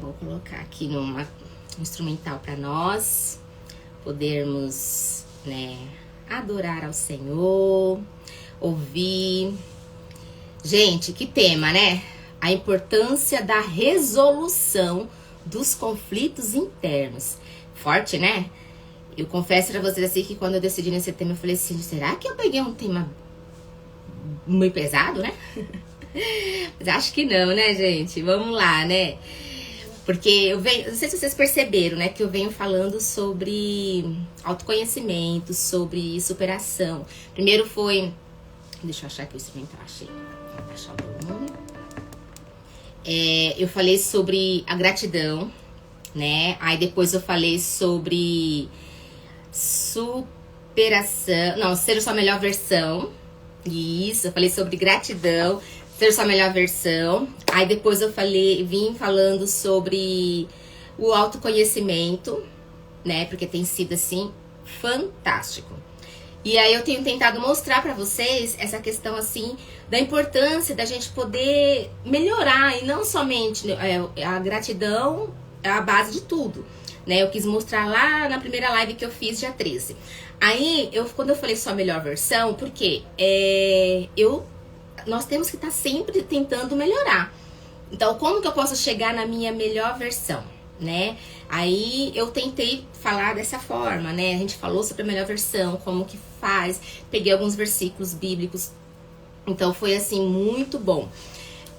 Vou colocar aqui numa instrumental para nós podermos, né, adorar ao Senhor, ouvir. Gente, que tema, né? A importância da resolução dos conflitos internos. Forte, né? Eu confesso pra vocês assim que quando eu decidi nesse tema, eu falei assim, será que eu peguei um tema muito pesado, né? Mas acho que não, né, gente? Vamos lá, né? Porque eu venho, não sei se vocês perceberam, né, que eu venho falando sobre autoconhecimento, sobre superação. Primeiro foi, deixa eu achar aqui o instrumento, achei. Vou baixar o volume. Eu falei sobre a gratidão, né? Aí depois eu falei sobre superação, não, ser sua melhor versão. Isso, eu falei sobre gratidão, ser sua melhor versão. Aí depois eu vim falando sobre o autoconhecimento, né? Porque tem sido assim fantástico. E aí eu tenho tentado mostrar pra vocês essa questão assim da importância da gente poder melhorar e não somente a gratidão é a base de tudo, né? Eu quis mostrar lá na primeira live que eu fiz dia 13. Aí quando eu falei sua melhor versão, porque nós temos que estar sempre tentando melhorar. Então, como que eu posso chegar na minha melhor versão, né? Aí eu tentei falar dessa forma, né? A gente falou sobre a melhor versão, como que faz. Peguei alguns versículos bíblicos. Então, foi assim, muito bom.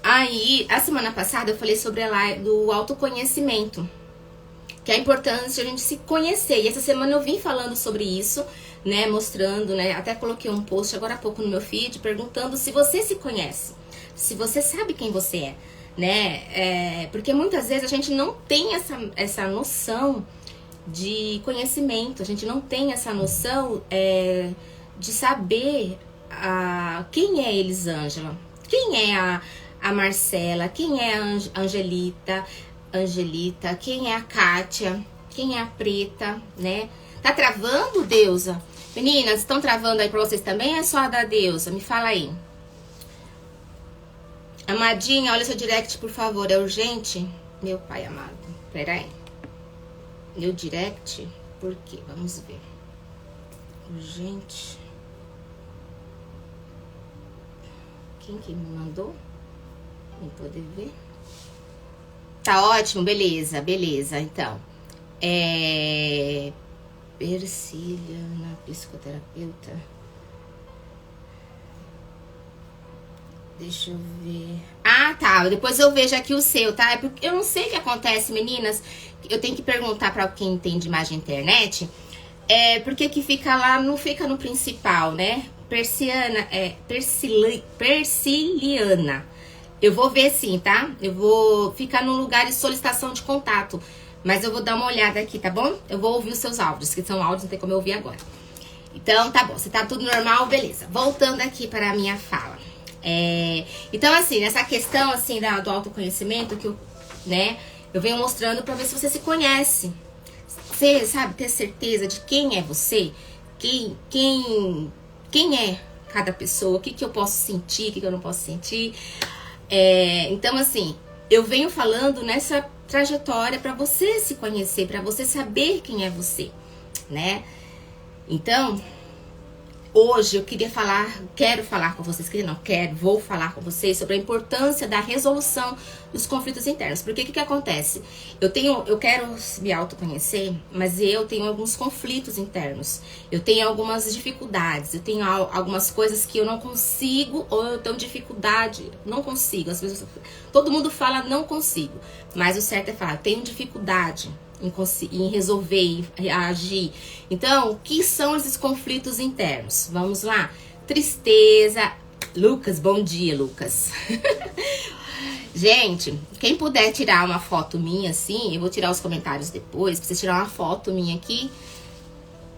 Aí, a semana passada eu falei sobre a live do autoconhecimento, que é a importância de a gente se conhecer. E essa semana eu vim falando sobre isso, né? Mostrando, né? Até coloquei um post agora há pouco no meu feed perguntando se você se conhece, se você sabe quem você é, né? Porque muitas vezes a gente não tem essa noção de conhecimento, a gente não tem essa noção de saber quem é Elisângela, quem é a Marcela, quem é a Angelita, quem é a Kátia, quem é a Preta, né? Tá travando, Deusa? Meninas, estão travando aí pra vocês também? É só a da Deusa? Me fala aí. Amadinha, olha seu direct, por favor. É urgente? Meu pai amado. Pera aí. Meu direct? Por quê? Vamos ver. Urgente. Quem que me mandou? Pra poder ver. Tá ótimo, beleza, beleza. Então, Persiliana, psicoterapeuta. Deixa eu ver. Ah, tá. Depois eu vejo aqui o seu, tá? É porque eu não sei o que acontece, meninas. Eu tenho que perguntar pra quem entende mais de internet. Porque que fica lá, não fica no principal, né? Persiliana. Eu vou ver sim, tá? Eu vou ficar no lugar de solicitação de contato. Mas eu vou dar uma olhada aqui, tá bom? Eu vou ouvir os seus áudios, que são áudios, não tem como eu ouvir agora. Então, tá bom. Se tá tudo normal, beleza. Voltando aqui para a minha fala. Então, assim, nessa questão, assim, do autoconhecimento, que eu venho mostrando pra ver se você se conhece. Você, sabe, ter certeza de quem é você. Quem é cada pessoa. O que eu posso sentir, o que eu não posso sentir. Então, assim, eu venho falando nessa trajetória pra você se conhecer, pra você saber quem é você, né? Então, hoje eu quero falar com vocês, vou falar com vocês sobre a importância da resolução dos conflitos internos. Porque o que acontece? Eu quero me autoconhecer, mas eu tenho alguns conflitos internos. Eu tenho algumas dificuldades, eu tenho algumas coisas que eu não consigo, ou eu tenho dificuldade, não consigo. Às vezes todo mundo fala não consigo, mas o certo é falar, eu tenho dificuldade em resolver, em agir. Então, o que são esses conflitos internos? Vamos lá. Tristeza. Lucas, bom dia, Lucas. Gente, quem puder tirar uma foto minha assim, eu vou tirar os comentários depois, pra você tirar uma foto minha aqui,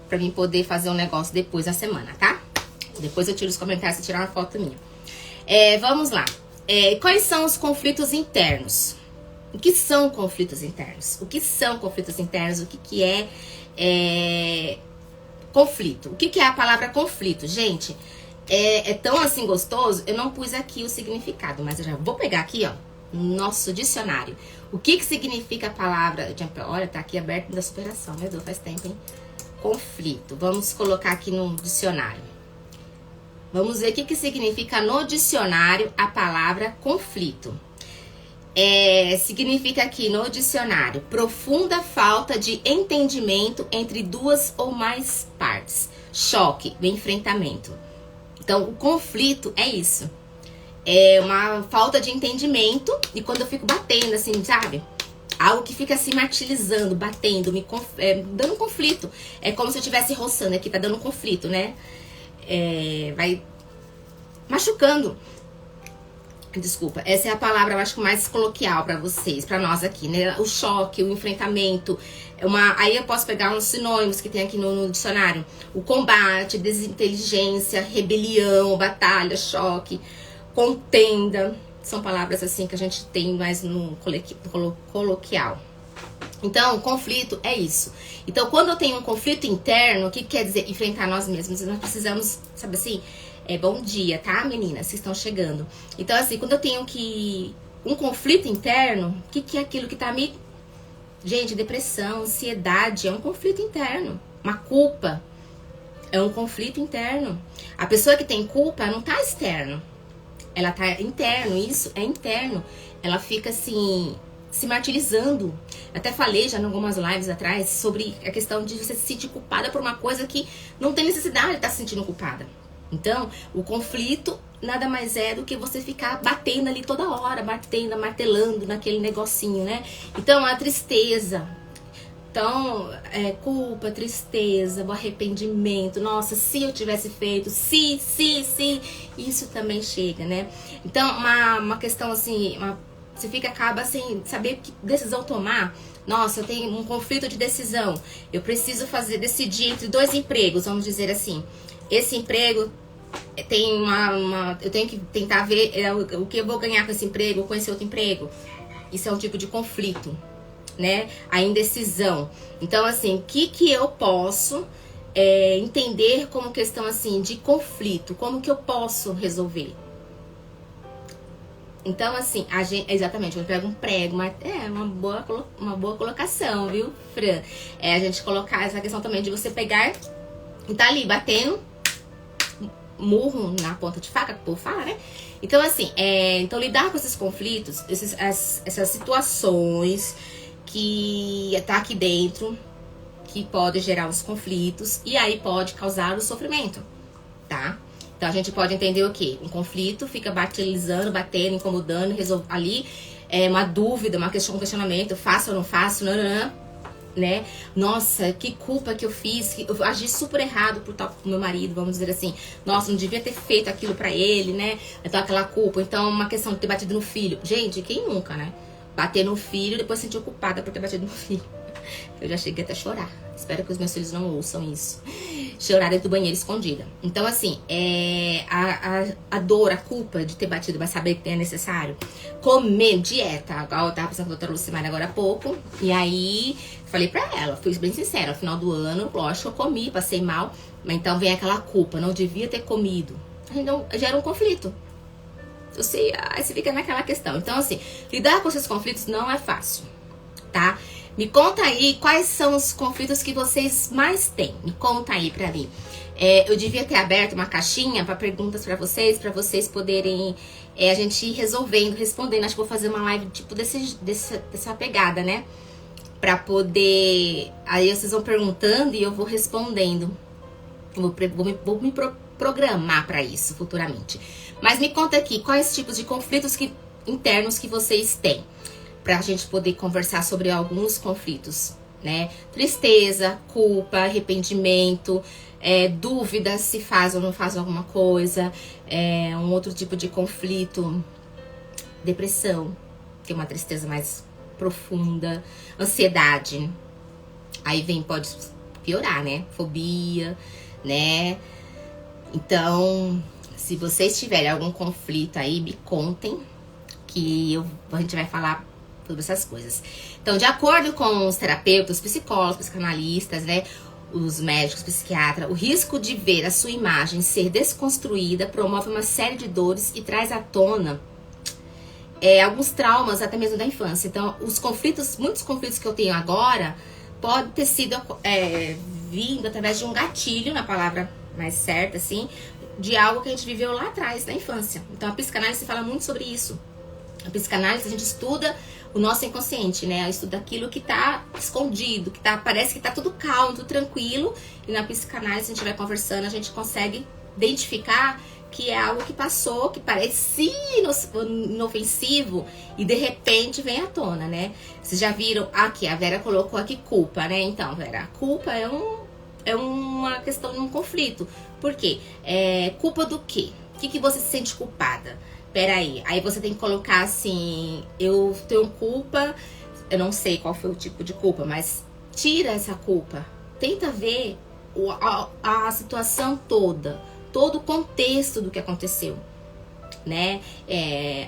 pra mim poder fazer um negócio depois da semana, tá? Depois eu tiro os comentários e tirar uma foto minha. Vamos lá. Quais são os conflitos internos? O que são conflitos internos? O que são conflitos internos? O que é conflito? O que é a palavra conflito? Gente, é tão assim gostoso, eu não pus aqui o significado, mas eu já vou pegar aqui, ó, nosso dicionário. O que significa a palavra... Olha, tá aqui aberto da superação, meu Deus, faz tempo, hein? Conflito. Vamos colocar aqui no dicionário. Vamos ver o que significa no dicionário a palavra conflito. Significa aqui no dicionário profunda falta de entendimento entre duas ou mais partes. Choque, o enfrentamento. Então, o conflito é isso. É uma falta de entendimento. E quando eu fico batendo, assim, sabe? Algo que fica assim martirizando, batendo, dando conflito. É como se eu estivesse roçando aqui, tá dando conflito, né? Vai machucando. Desculpa, essa é a palavra, eu acho, mais coloquial pra vocês, pra nós aqui, né? O choque, o enfrentamento. Aí eu posso pegar uns sinônimos que tem aqui no dicionário. O combate, desinteligência, rebelião, batalha, choque, contenda. São palavras assim que a gente tem mais no coloquial. Então, conflito é isso. Então, quando eu tenho um conflito interno, o que quer dizer? Enfrentar nós mesmos. Nós precisamos, sabe assim... bom dia, tá, meninas? Vocês estão chegando. Então, assim, quando eu tenho um conflito interno, o que é aquilo que tá me... Gente, depressão, ansiedade, é um conflito interno. Uma culpa é um conflito interno. A pessoa que tem culpa não tá externo. Ela tá interno, isso é interno. Ela fica, assim, se martirizando. Eu até falei já em algumas lives atrás sobre a questão de você se sentir culpada por uma coisa que não tem necessidade de estar se sentindo culpada. Então, o conflito nada mais é do que você ficar batendo ali toda hora, batendo, martelando naquele negocinho, né? Então, a tristeza. Então, culpa, tristeza, o arrependimento. Nossa, se eu tivesse feito, se. Isso também chega, né? Então, uma questão assim, você acaba sem saber que decisão tomar. Nossa, eu tenho um conflito de decisão. Eu preciso decidir entre 2 empregos, vamos dizer assim. Esse emprego tem eu tenho que tentar ver o que eu vou ganhar com esse emprego ou com esse outro emprego. Isso é um tipo de conflito, né? A indecisão. Então, assim, o que eu posso entender como questão, assim, de conflito? Como que eu posso resolver? Então, assim, exatamente, eu pego um prego, mas uma boa colocação, viu, Fran? A gente colocar essa questão também de você pegar e tá ali batendo murro na ponta de faca, que o povo fala, né? Então, assim, então lidar com esses conflitos, essas situações que tá aqui dentro, que pode gerar os conflitos, e aí pode causar o sofrimento, tá? Então, a gente pode entender o quê? Um conflito fica batendo, incomodando, ali, uma dúvida, um questionamento, faço ou não faço, né? Nossa, que culpa que eu fiz, que eu agi super errado por tal com meu marido, vamos dizer assim. Nossa, não devia ter feito aquilo pra ele, né? Então aquela culpa. Então uma questão de ter batido no filho. Gente, quem nunca, né? Bater no filho e depois sentir culpada por ter batido no filho. Eu já cheguei até a chorar. Espero que os meus filhos não ouçam isso. Chorar dentro do banheiro escondida. Então, assim, a dor, a culpa de ter batido, vai saber que é necessário. Comer, dieta. Igual eu tava pensando com a doutora Lucimara agora há pouco. E aí, falei pra ela, fui bem sincera. No final do ano, lógico, eu comi, passei mal. Mas então vem aquela culpa, não devia ter comido. Então, gera um conflito. Aí você fica naquela questão. Então, assim, lidar com esses conflitos não é fácil, tá? Me conta aí quais são os conflitos que vocês mais têm. Me conta aí pra mim. Eu devia ter aberto uma caixinha para perguntas pra vocês poderem a gente ir resolvendo, respondendo. Acho que vou fazer uma live tipo dessa pegada, né? Pra poder... Aí vocês vão perguntando e eu vou respondendo. Vou me programar pra isso futuramente. Mas me conta aqui, quais tipos de conflitos internos que vocês têm? Pra gente poder conversar sobre alguns conflitos, né? Tristeza, culpa, arrependimento, dúvida se faz ou não faz alguma coisa, um outro tipo de conflito, depressão, que é uma tristeza mais profunda, ansiedade, aí pode piorar, né? Fobia, né? Então, se vocês tiverem algum conflito aí, me contem, que a gente vai falar sobre essas coisas. Então, de acordo com os terapeutas, psicólogos, psicanalistas, né, os médicos, psiquiatras, o risco de ver a sua imagem ser desconstruída promove uma série de dores e traz à tona alguns traumas até mesmo da infância. Então, muitos conflitos que eu tenho agora pode ter sido vindo através de um gatilho, na palavra mais certa, assim, de algo que a gente viveu lá atrás, na infância. Então, a psicanálise fala muito sobre isso. A psicanálise, a gente estuda o nosso inconsciente, né? Estuda aquilo que tá escondido, parece que tá tudo calmo, tudo tranquilo. E na psicanálise, a gente vai conversando, a gente consegue identificar que é algo que passou, que parecia inofensivo e de repente vem à tona, né? Vocês já viram aqui, a Vera colocou aqui culpa, né? Então, Vera, a culpa é uma questão de um conflito. Por quê? Culpa do quê? O que você se sente culpada? Peraí, aí você tem que colocar assim, eu tenho culpa, eu não sei qual foi o tipo de culpa, mas tira essa culpa. Tenta ver a situação toda, todo o contexto do que aconteceu, né?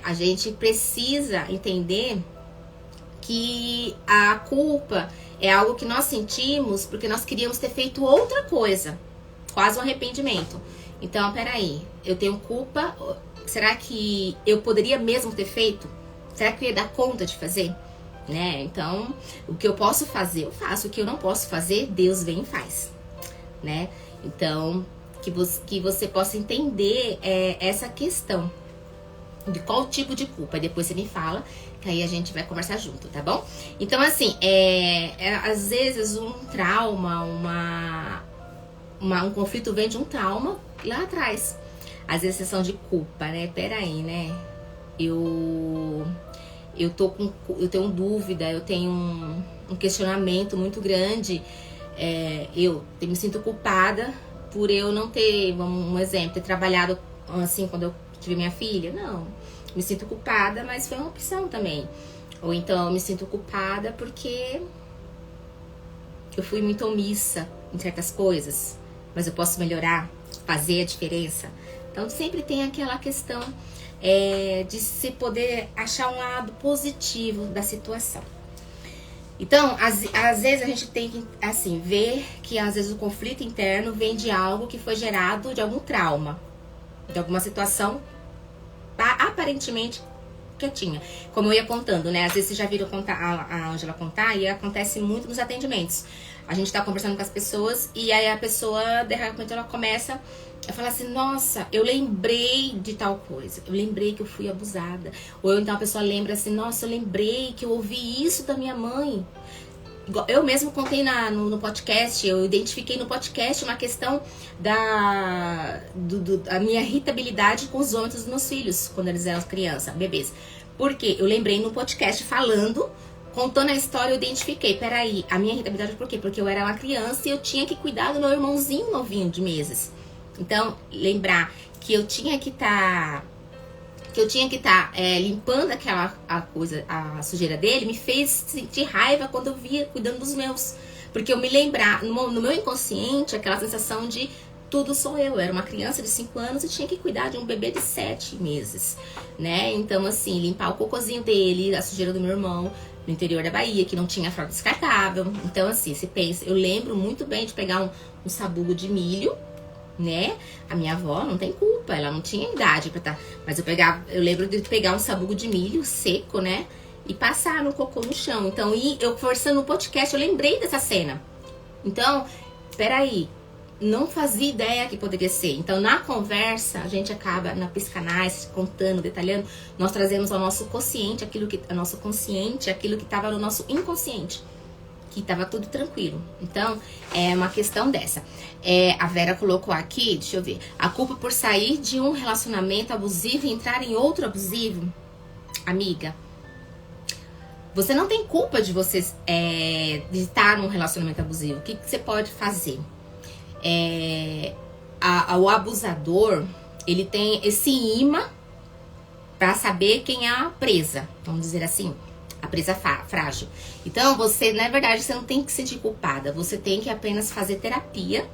A gente precisa entender que a culpa é algo que nós sentimos porque nós queríamos ter feito outra coisa, quase um arrependimento. Então, peraí, eu tenho culpa, será que eu poderia mesmo ter feito? Será que eu ia dar conta de fazer? Né? Então, o que eu posso fazer, eu faço. O que eu não posso fazer, Deus vem e faz, né? Então, que você possa entender essa questão de qual tipo de culpa. Depois você me fala, que aí a gente vai conversar junto, tá bom? Então, assim, às vezes um trauma, um conflito vem de um trauma lá atrás. Às vezes são de culpa, né? Peraí, né? Eu tenho dúvida, eu tenho um questionamento muito grande. Eu me sinto culpada por eu não ter, um exemplo, ter trabalhado assim quando eu tive minha filha. Não, me sinto culpada, mas foi uma opção também. Ou então eu me sinto culpada porque eu fui muito omissa em certas coisas, mas eu posso melhorar, fazer a diferença. Então sempre tem aquela questão de se poder achar um lado positivo da situação. Então, às vezes a gente tem que, assim, ver que às vezes o conflito interno vem de algo que foi gerado de algum trauma, de alguma situação aparentemente quietinha. Como eu ia contando, né? Às vezes vocês já viram a Ângela contar, e acontece muito nos atendimentos. A gente tá conversando com as pessoas e aí a pessoa, de repente, ela começa a falar assim, nossa, eu lembrei de tal coisa, eu lembrei que eu fui abusada. Ou então a pessoa lembra assim, nossa, eu lembrei que eu ouvi isso da minha mãe. Eu mesmo contei no podcast, eu identifiquei no podcast uma questão da minha irritabilidade com os vômitos dos meus filhos, quando eles eram crianças, bebês. Porque eu lembrei no podcast contando a história, eu identifiquei, peraí, a minha irritabilidade por quê? Porque eu era uma criança e eu tinha que cuidar do meu irmãozinho novinho de meses. Então, lembrar que eu tinha que estar limpando a sujeira dele, me fez sentir raiva quando eu via cuidando dos meus. Porque eu me lembrar, no meu inconsciente, aquela sensação de tudo sou eu. Eu era uma criança de 5 anos e tinha que cuidar de um bebê de 7 meses, né? Então, assim, limpar o cocôzinho dele, a sujeira do meu irmão, no interior da Bahia, que não tinha fralda descartável. Então, assim, você pensa, eu lembro muito bem de pegar um sabugo de milho, né? A minha avó não tem culpa, ela não tinha idade pra estar. Mas eu lembro de pegar um sabugo de milho seco, né? E passar no cocô no chão. Então, eu conversando no podcast, eu lembrei dessa cena. Então, peraí, não fazia ideia que poderia ser. Então, na conversa, a gente acaba, na psicanálise, contando, detalhando, nós trazemos ao nosso consciente aquilo que estava no nosso inconsciente. Que tava tudo tranquilo. Então, é uma questão dessa. A Vera colocou aqui, deixa eu ver. A culpa por sair de um relacionamento abusivo e entrar em outro abusivo. Amiga, você não tem culpa de você de estar num relacionamento abusivo. O que você pode fazer? O abusador, ele tem esse imã pra saber quem é a presa. Vamos dizer assim. A presa frágil. Então, você, na verdade, você não tem que se sentir culpada. Você tem que apenas fazer terapia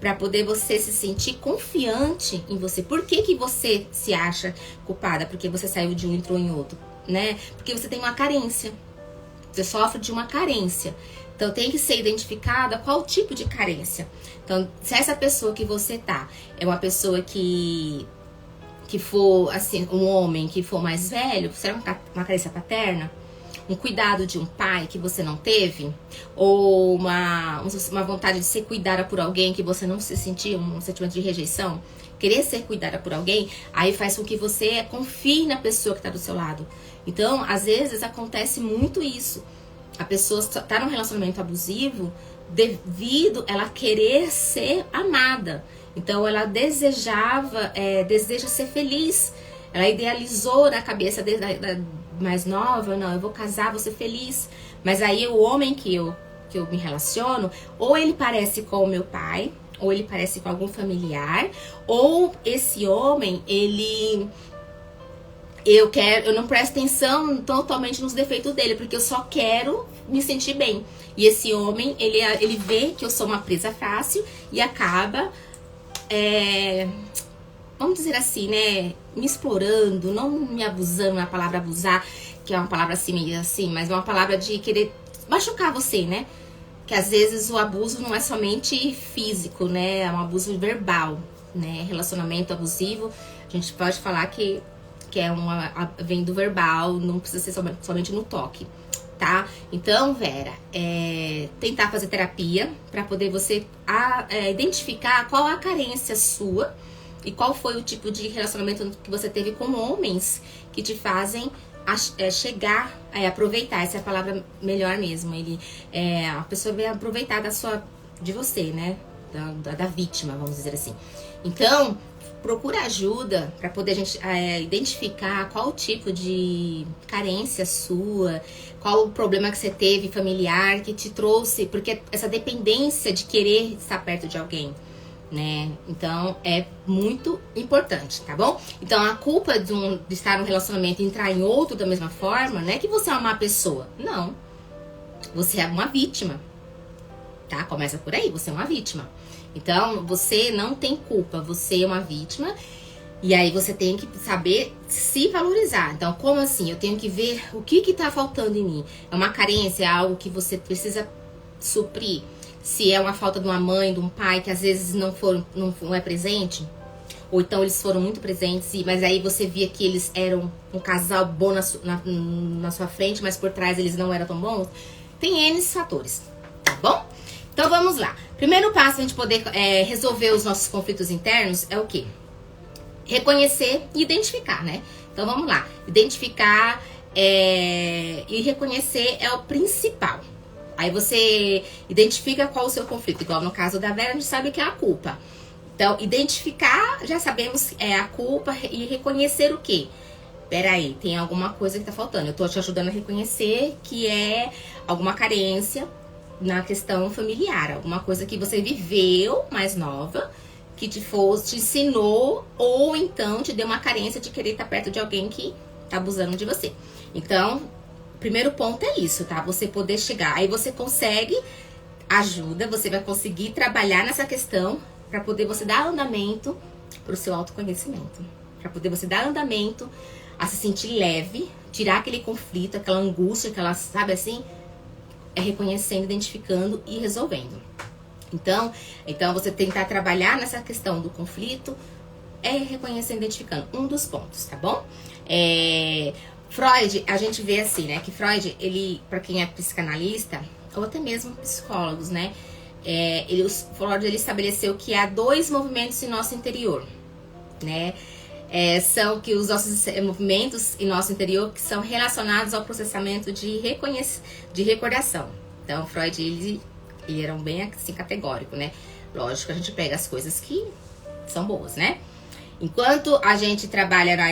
para poder você se sentir confiante em você. Por que você se acha culpada? Porque você saiu de um e entrou em outro, né? Porque você tem uma carência. Você sofre de uma carência. Então, tem que ser identificada qual tipo de carência. Então, se essa pessoa que você tá é uma pessoa que que for, assim, um homem que for mais velho, será uma carência paterna? Um cuidado de um pai que você não teve? Ou uma vontade de ser cuidada por alguém que você não se sentiu, um sentimento de rejeição? Querer ser cuidada por alguém, aí faz com que você confie na pessoa que está do seu lado. Então, às vezes, acontece muito isso. A pessoa está num relacionamento abusivo devido ela querer ser amada. Então, ela deseja ser feliz. Ela idealizou na cabeça desde mais nova, não, eu vou casar, vou ser feliz. Mas aí o homem que eu me relaciono, ou ele parece com o meu pai, ou ele parece com algum familiar, ou esse homem, eu não presto atenção totalmente nos defeitos dele, porque eu só quero me sentir bem. E esse homem, ele vê que eu sou uma presa fácil e acaba, vamos dizer assim, né, me explorando, não me abusando, na palavra abusar, que é uma palavra assim, meio assim, mas é uma palavra de querer machucar você, né? Que às vezes o abuso não é somente físico, né? É um abuso verbal, né? Relacionamento abusivo, a gente pode falar que vem do verbal, não precisa ser somente no toque, tá? Então, Vera, tentar fazer terapia para poder você identificar qual a carência sua e qual foi o tipo de relacionamento que você teve com homens que te fazem chegar a aproveitar. Essa é a palavra melhor mesmo. A pessoa vai aproveitar de você, né? Da vítima, vamos dizer assim. Então, procura ajuda para poder a gente identificar qual tipo de carência sua, qual o problema que você teve familiar que te trouxe, porque essa dependência de querer estar perto de alguém, né? Então é muito importante, tá bom? Então a culpa de estar num relacionamento e entrar em outro da mesma forma, não é que você é uma má pessoa, não. Você é uma vítima, tá? Começa por aí, você é uma vítima. Então, você não tem culpa, você é uma vítima. E aí você tem que saber se valorizar. Então, como assim? Eu tenho que ver o que tá faltando em mim. É uma carência, é algo que você precisa suprir. Se é uma falta de uma mãe, de um pai, que às vezes não é presente. Ou então eles foram muito presentes, mas aí você via que eles eram um casal bom na sua frente, mas por trás eles não eram tão bons. Tem N fatores, tá bom? Então vamos lá. Primeiro passo a gente poder resolver os nossos conflitos internos é o quê? Reconhecer e identificar, né? Então vamos lá. Identificar e reconhecer é o principal. Aí você identifica qual o seu conflito. Igual no caso da Vera, a gente sabe que é a culpa. Então, identificar, já sabemos a culpa e reconhecer o quê? Peraí, tem alguma coisa que tá faltando. Eu tô te ajudando a reconhecer que é alguma carência na questão familiar, alguma coisa que você viveu mais nova, que te ensinou, ou então te deu uma carência de querer estar perto de alguém que tá abusando de você. Então, o primeiro ponto é isso, tá? Você poder chegar, aí você consegue ajuda, você vai conseguir trabalhar nessa questão para poder você dar andamento pro seu autoconhecimento, para poder você dar andamento a se sentir leve, tirar aquele conflito, aquela angústia, aquela, sabe assim, reconhecendo, identificando e resolvendo. Então você tentar trabalhar nessa questão do conflito reconhecendo, identificando. Um dos pontos, tá bom? Freud, a gente vê assim, né? Que Freud, ele, pra quem é psicanalista, ou até mesmo psicólogos, né? Freud, ele estabeleceu que há 2 movimentos em nosso interior, né? São que os nossos movimentos em nosso interior que são relacionados ao processamento de recordação. Então, Freud, ele era bem assim categórico, né? Lógico, a gente pega as coisas que são boas, né? Enquanto a gente trabalha na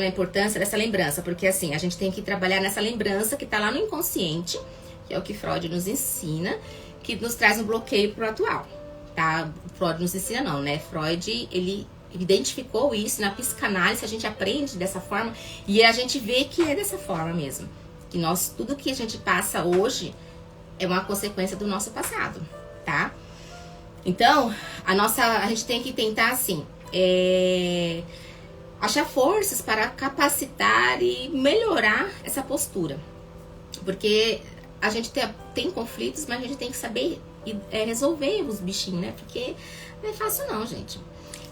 importância dessa lembrança, porque assim, a gente tem que trabalhar nessa lembrança que tá lá no inconsciente, que é o que Freud nos ensina, que nos traz um bloqueio pro atual, tá? Freud nos ensina não, né? Freud, ele identificou isso na psicanálise, a gente aprende dessa forma e a gente vê que é dessa forma mesmo. Que tudo que a gente passa hoje é uma consequência do nosso passado, tá? Então, a gente tem que tentar, assim, achar forças para capacitar e melhorar essa postura. Porque a gente tem conflitos, mas a gente tem que saber resolver os bichinhos, né? Porque não é fácil não, gente.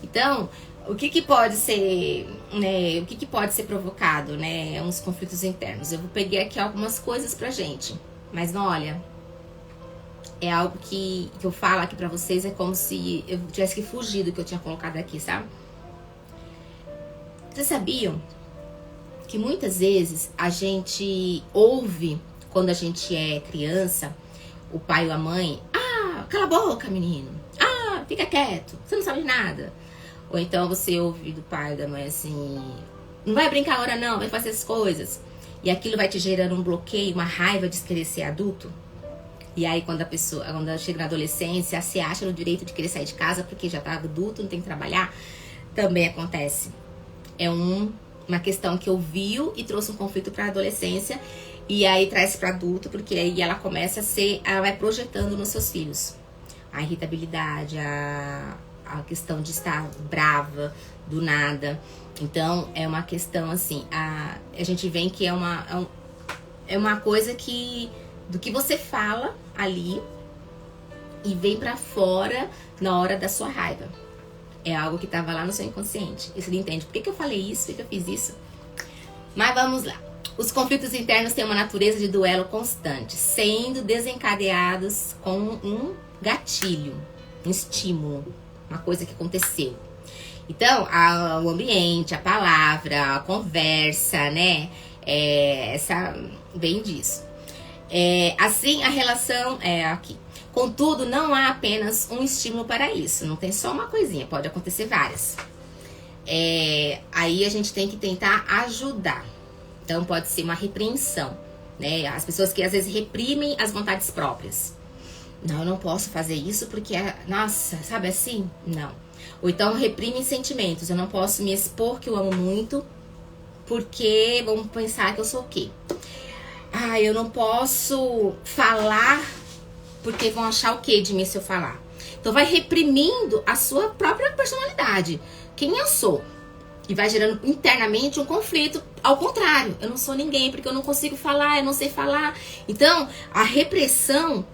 Então, O que que pode ser, né? O que que pode ser provocado, né? Uns conflitos internos. Eu peguei aqui algumas coisas pra gente. Mas não, olha, é algo que eu falo aqui pra vocês, é como se eu tivesse que fugir do que eu tinha colocado aqui, sabe? Vocês sabiam que muitas vezes a gente ouve, quando a gente é criança, o pai ou a mãe: ah, cala a boca, menino. Ah, fica quieto, você não sabe nada. Ou então você ouve do pai ou da mãe assim: não vai brincar agora não, vai fazer as coisas. E aquilo vai te gerando um bloqueio, uma raiva de querer ser adulto. E aí quando ela chega na adolescência, se acha no direito de querer sair de casa porque já tá adulto, não tem que trabalhar. Também acontece. É uma questão que ouviu e trouxe um conflito para a adolescência, e aí traz para adulto, porque aí ela começa a ser, ela vai projetando nos seus filhos a irritabilidade, a questão de estar brava do nada. Então é uma questão assim, a gente vê que é uma coisa que do que você fala ali e vem para fora na hora da sua raiva. É algo que estava lá no seu inconsciente. E você não entende por que eu falei isso, por que eu fiz isso. Mas vamos lá. Os conflitos internos têm uma natureza de duelo constante, sendo desencadeados com um gatilho, um estímulo, uma coisa que aconteceu. Então, o ambiente, a palavra, a conversa, né? Vem disso. Assim, a relação é aqui. Contudo, não há apenas um estímulo para isso. Não tem só uma coisinha, pode acontecer várias. Aí a gente tem que tentar ajudar. Então pode ser uma repreensão, né? As pessoas que às vezes reprimem as vontades próprias. Não, eu não posso fazer isso porque, nossa, sabe assim? Não. Ou então reprimem sentimentos. Eu não posso me expor que eu amo muito porque vão pensar que eu sou o quê? Ah, eu não posso falar porque vão achar o que de mim se eu falar? Então vai reprimindo a sua própria personalidade. Quem eu sou? E vai gerando internamente um conflito. Ao contrário, eu não sou ninguém porque eu não consigo falar, eu não sei falar. Então, a repressão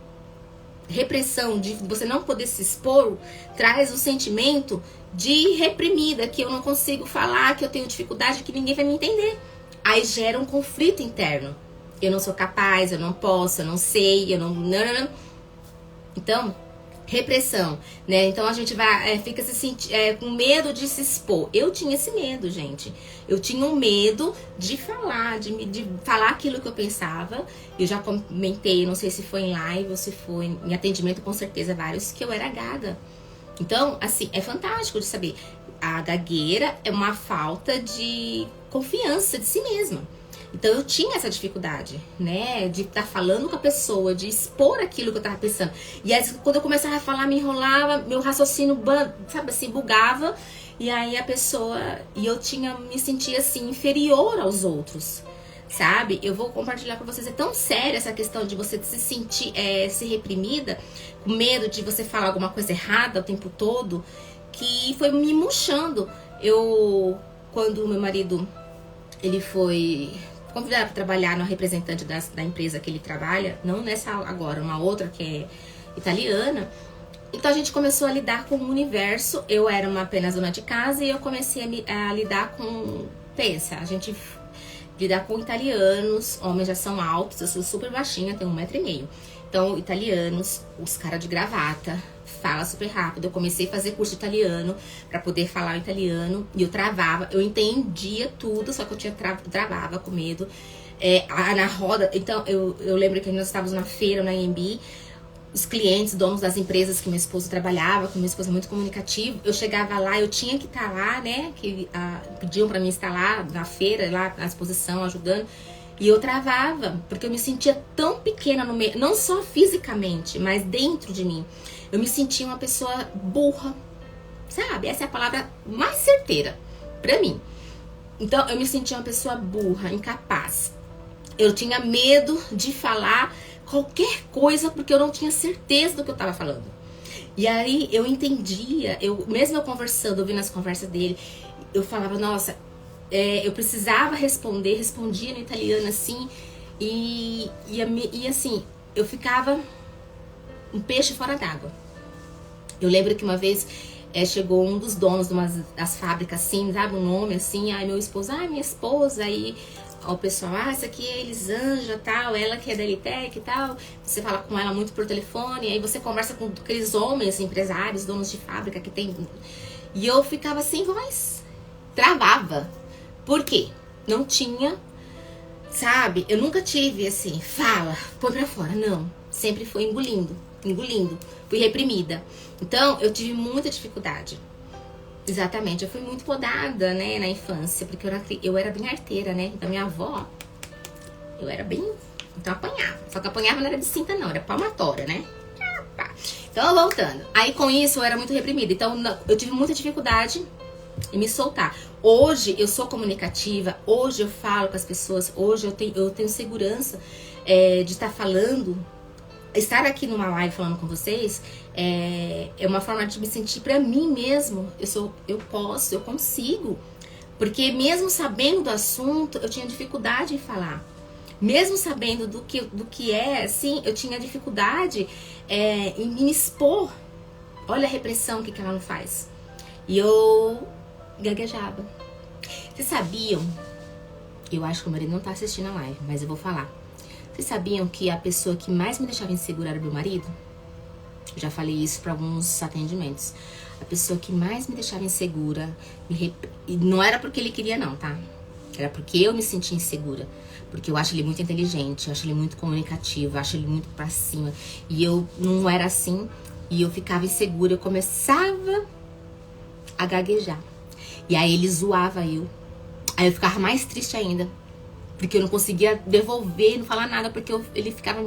de você não poder se expor, traz o sentimento de reprimida, que eu não consigo falar, que eu tenho dificuldade, que ninguém vai me entender. Aí gera um conflito interno. Eu não sou capaz, eu não posso, eu não sei, eu não. Então, repressão, né? Então a gente vai, fica com medo de se expor. Eu tinha esse medo, gente. Eu tinha um medo de falar, de falar aquilo que eu pensava. Eu já comentei, não sei se foi em live ou se foi em atendimento, com certeza vários, que eu era gaga. Então, assim, é fantástico de saber. A gagueira é uma falta de confiança de si mesma. Então eu tinha essa dificuldade, né, de estar falando com a pessoa, de expor aquilo que eu tava pensando. E aí quando eu começava a falar, me enrolava, meu raciocínio, sabe assim, bugava. E aí a pessoa, e eu me sentia assim, inferior aos outros, sabe? Eu vou compartilhar com vocês, é tão séria essa questão de você se sentir, se reprimida, com medo de você falar alguma coisa errada o tempo todo, que foi me murchando. Quando o meu marido, ele foi convidado para trabalhar no representante da empresa que ele trabalha, não nessa agora, uma outra que é italiana. Então a gente começou a lidar com o universo. Eu era apenas dona de casa e eu comecei a lidar com, pensa, a gente lidar com italianos, homens já são altos, eu sou super baixinha, tenho 1,5 m. Então, italianos, os caras de gravata, fala super rápido. Eu comecei a fazer curso de italiano para poder falar italiano e eu travava, eu entendia tudo, só que eu travava com medo. Na roda, então eu lembro que nós estávamos na feira, na AMB, os clientes, donos das empresas que meu esposo trabalhava, que meu esposo é muito comunicativo, eu chegava lá, eu tinha que estar lá, né, que pediam para mim estar lá na feira, lá na exposição, ajudando. E eu travava, porque eu me sentia tão pequena no meio, não só fisicamente, mas dentro de mim. Eu me sentia uma pessoa burra, sabe? Essa é a palavra mais certeira pra mim. Então, eu me sentia uma pessoa burra, incapaz. Eu tinha medo de falar qualquer coisa, porque eu não tinha certeza do que eu tava falando. E aí, eu entendia, mesmo eu conversando, ouvindo as conversas dele, eu falava, nossa, eu precisava respondia no italiano assim, e assim, eu ficava um peixe fora d'água. Eu lembro que uma vez chegou um dos donos de das fábricas, assim, sabe, um nome assim, aí meu esposo, minha esposa, aí o pessoal, essa aqui é Elisângela, tal, ela que é da Elitec e tal, você fala com ela muito por telefone, aí você conversa com aqueles homens, empresários, donos de fábrica que tem, e eu ficava sem voz, travava. Por quê? Não tinha, sabe, eu nunca tive assim, fala, põe pra fora, não, sempre foi engolindo, fui reprimida, então eu tive muita dificuldade. Exatamente, eu fui muito podada, né, na infância, porque eu era bem arteira, né, da minha avó, eu era bem, então apanhava, só que apanhava não era de cinta não, era palmatória, né, então voltando, aí com isso eu era muito reprimida, então eu tive muita dificuldade em me soltar. Hoje eu sou comunicativa, hoje eu falo com as pessoas, hoje eu tenho segurança de estar falando. Estar aqui numa live falando com vocês é uma forma de me sentir pra mim mesmo. Eu consigo. Porque mesmo sabendo do assunto, eu tinha dificuldade em falar. Mesmo sabendo do que é, assim, eu tinha dificuldade em me expor. Olha a repressão que ela não faz. E eu gaguejava. Vocês sabiam? Eu acho que o marido não tá assistindo a live, mas eu vou falar. Vocês sabiam que a pessoa que mais me deixava insegura era meu marido? Eu já falei isso para alguns atendimentos. A pessoa que mais me deixava insegura, não era porque ele queria não, tá? Era porque eu me sentia insegura. Porque eu acho ele muito inteligente, eu acho ele muito comunicativo, eu acho ele muito pra cima. E eu não era assim, e eu ficava insegura, eu começava a gaguejar. E aí ele zoava eu. Aí eu ficava mais triste ainda. Porque eu não conseguia devolver, não falar nada, porque ele ficava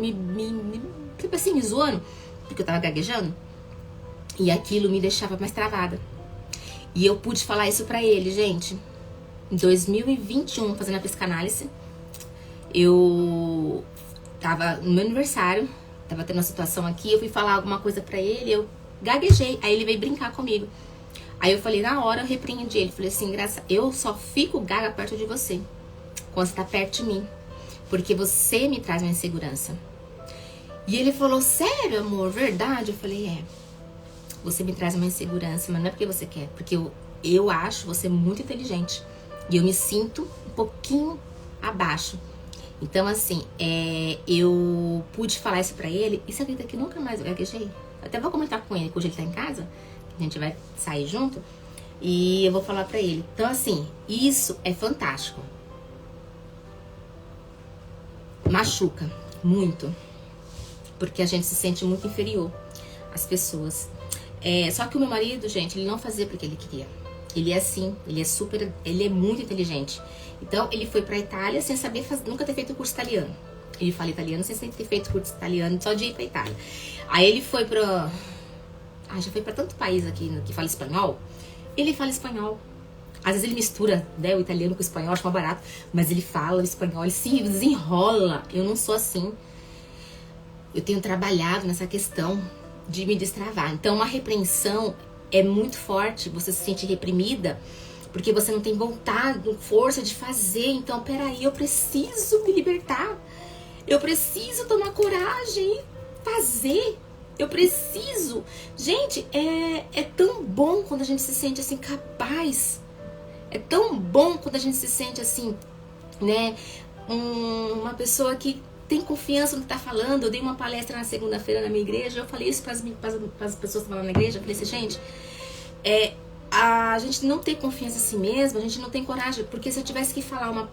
tipo assim, me zoando, porque eu tava gaguejando. E aquilo me deixava mais travada. E eu pude falar isso pra ele, gente. Em 2021, fazendo a psicanálise, eu tava no meu aniversário, tava tendo uma situação aqui, eu fui falar alguma coisa pra ele, eu gaguejei, aí ele veio brincar comigo. Aí eu falei, na hora eu repreendi ele, falei assim, Graça, eu só fico gaga perto de você. Quando você tá perto de mim, porque você me traz uma insegurança. E ele falou, sério, amor, verdade? Eu falei, você me traz uma insegurança, mas não é porque você quer, porque eu acho você muito inteligente, e eu me sinto um pouquinho abaixo. Então assim, eu pude falar isso pra ele, e você acredita que nunca mais eu gaguejei? Até vou comentar com ele, hoje ele tá em casa, a gente vai sair junto, e eu vou falar pra ele. Então assim, isso é fantástico. Machuca muito, porque a gente se sente muito inferior às pessoas. Só que o meu marido, gente, ele não fazia porque ele queria. Ele é assim, ele é muito inteligente. Então ele foi pra Itália sem saber nunca ter feito curso italiano. Ele fala italiano sem ter feito curso italiano, só de ir pra Itália. Aí ele foi pra... já foi pra tanto país aqui que fala espanhol. Ele fala espanhol. Às vezes ele mistura, né, o italiano com o espanhol, acho mais barato. Mas ele fala o espanhol, ele se desenrola. Eu não sou assim. Eu tenho trabalhado nessa questão de me destravar. Então, uma repreensão é muito forte. Você se sente reprimida porque você não tem vontade, força de fazer. Então, peraí, eu preciso me libertar. Eu preciso tomar coragem e fazer. Eu preciso. Gente, é tão bom quando a gente se sente assim, capaz. É tão bom quando a gente se sente assim, né? Uma pessoa que tem confiança no que tá falando. Eu dei uma palestra na segunda-feira na minha igreja. Eu falei isso para as pessoas que estavam na igreja. Eu falei assim, gente, a gente não tem confiança em si mesmo, a gente não tem coragem. Porque se eu tivesse que falar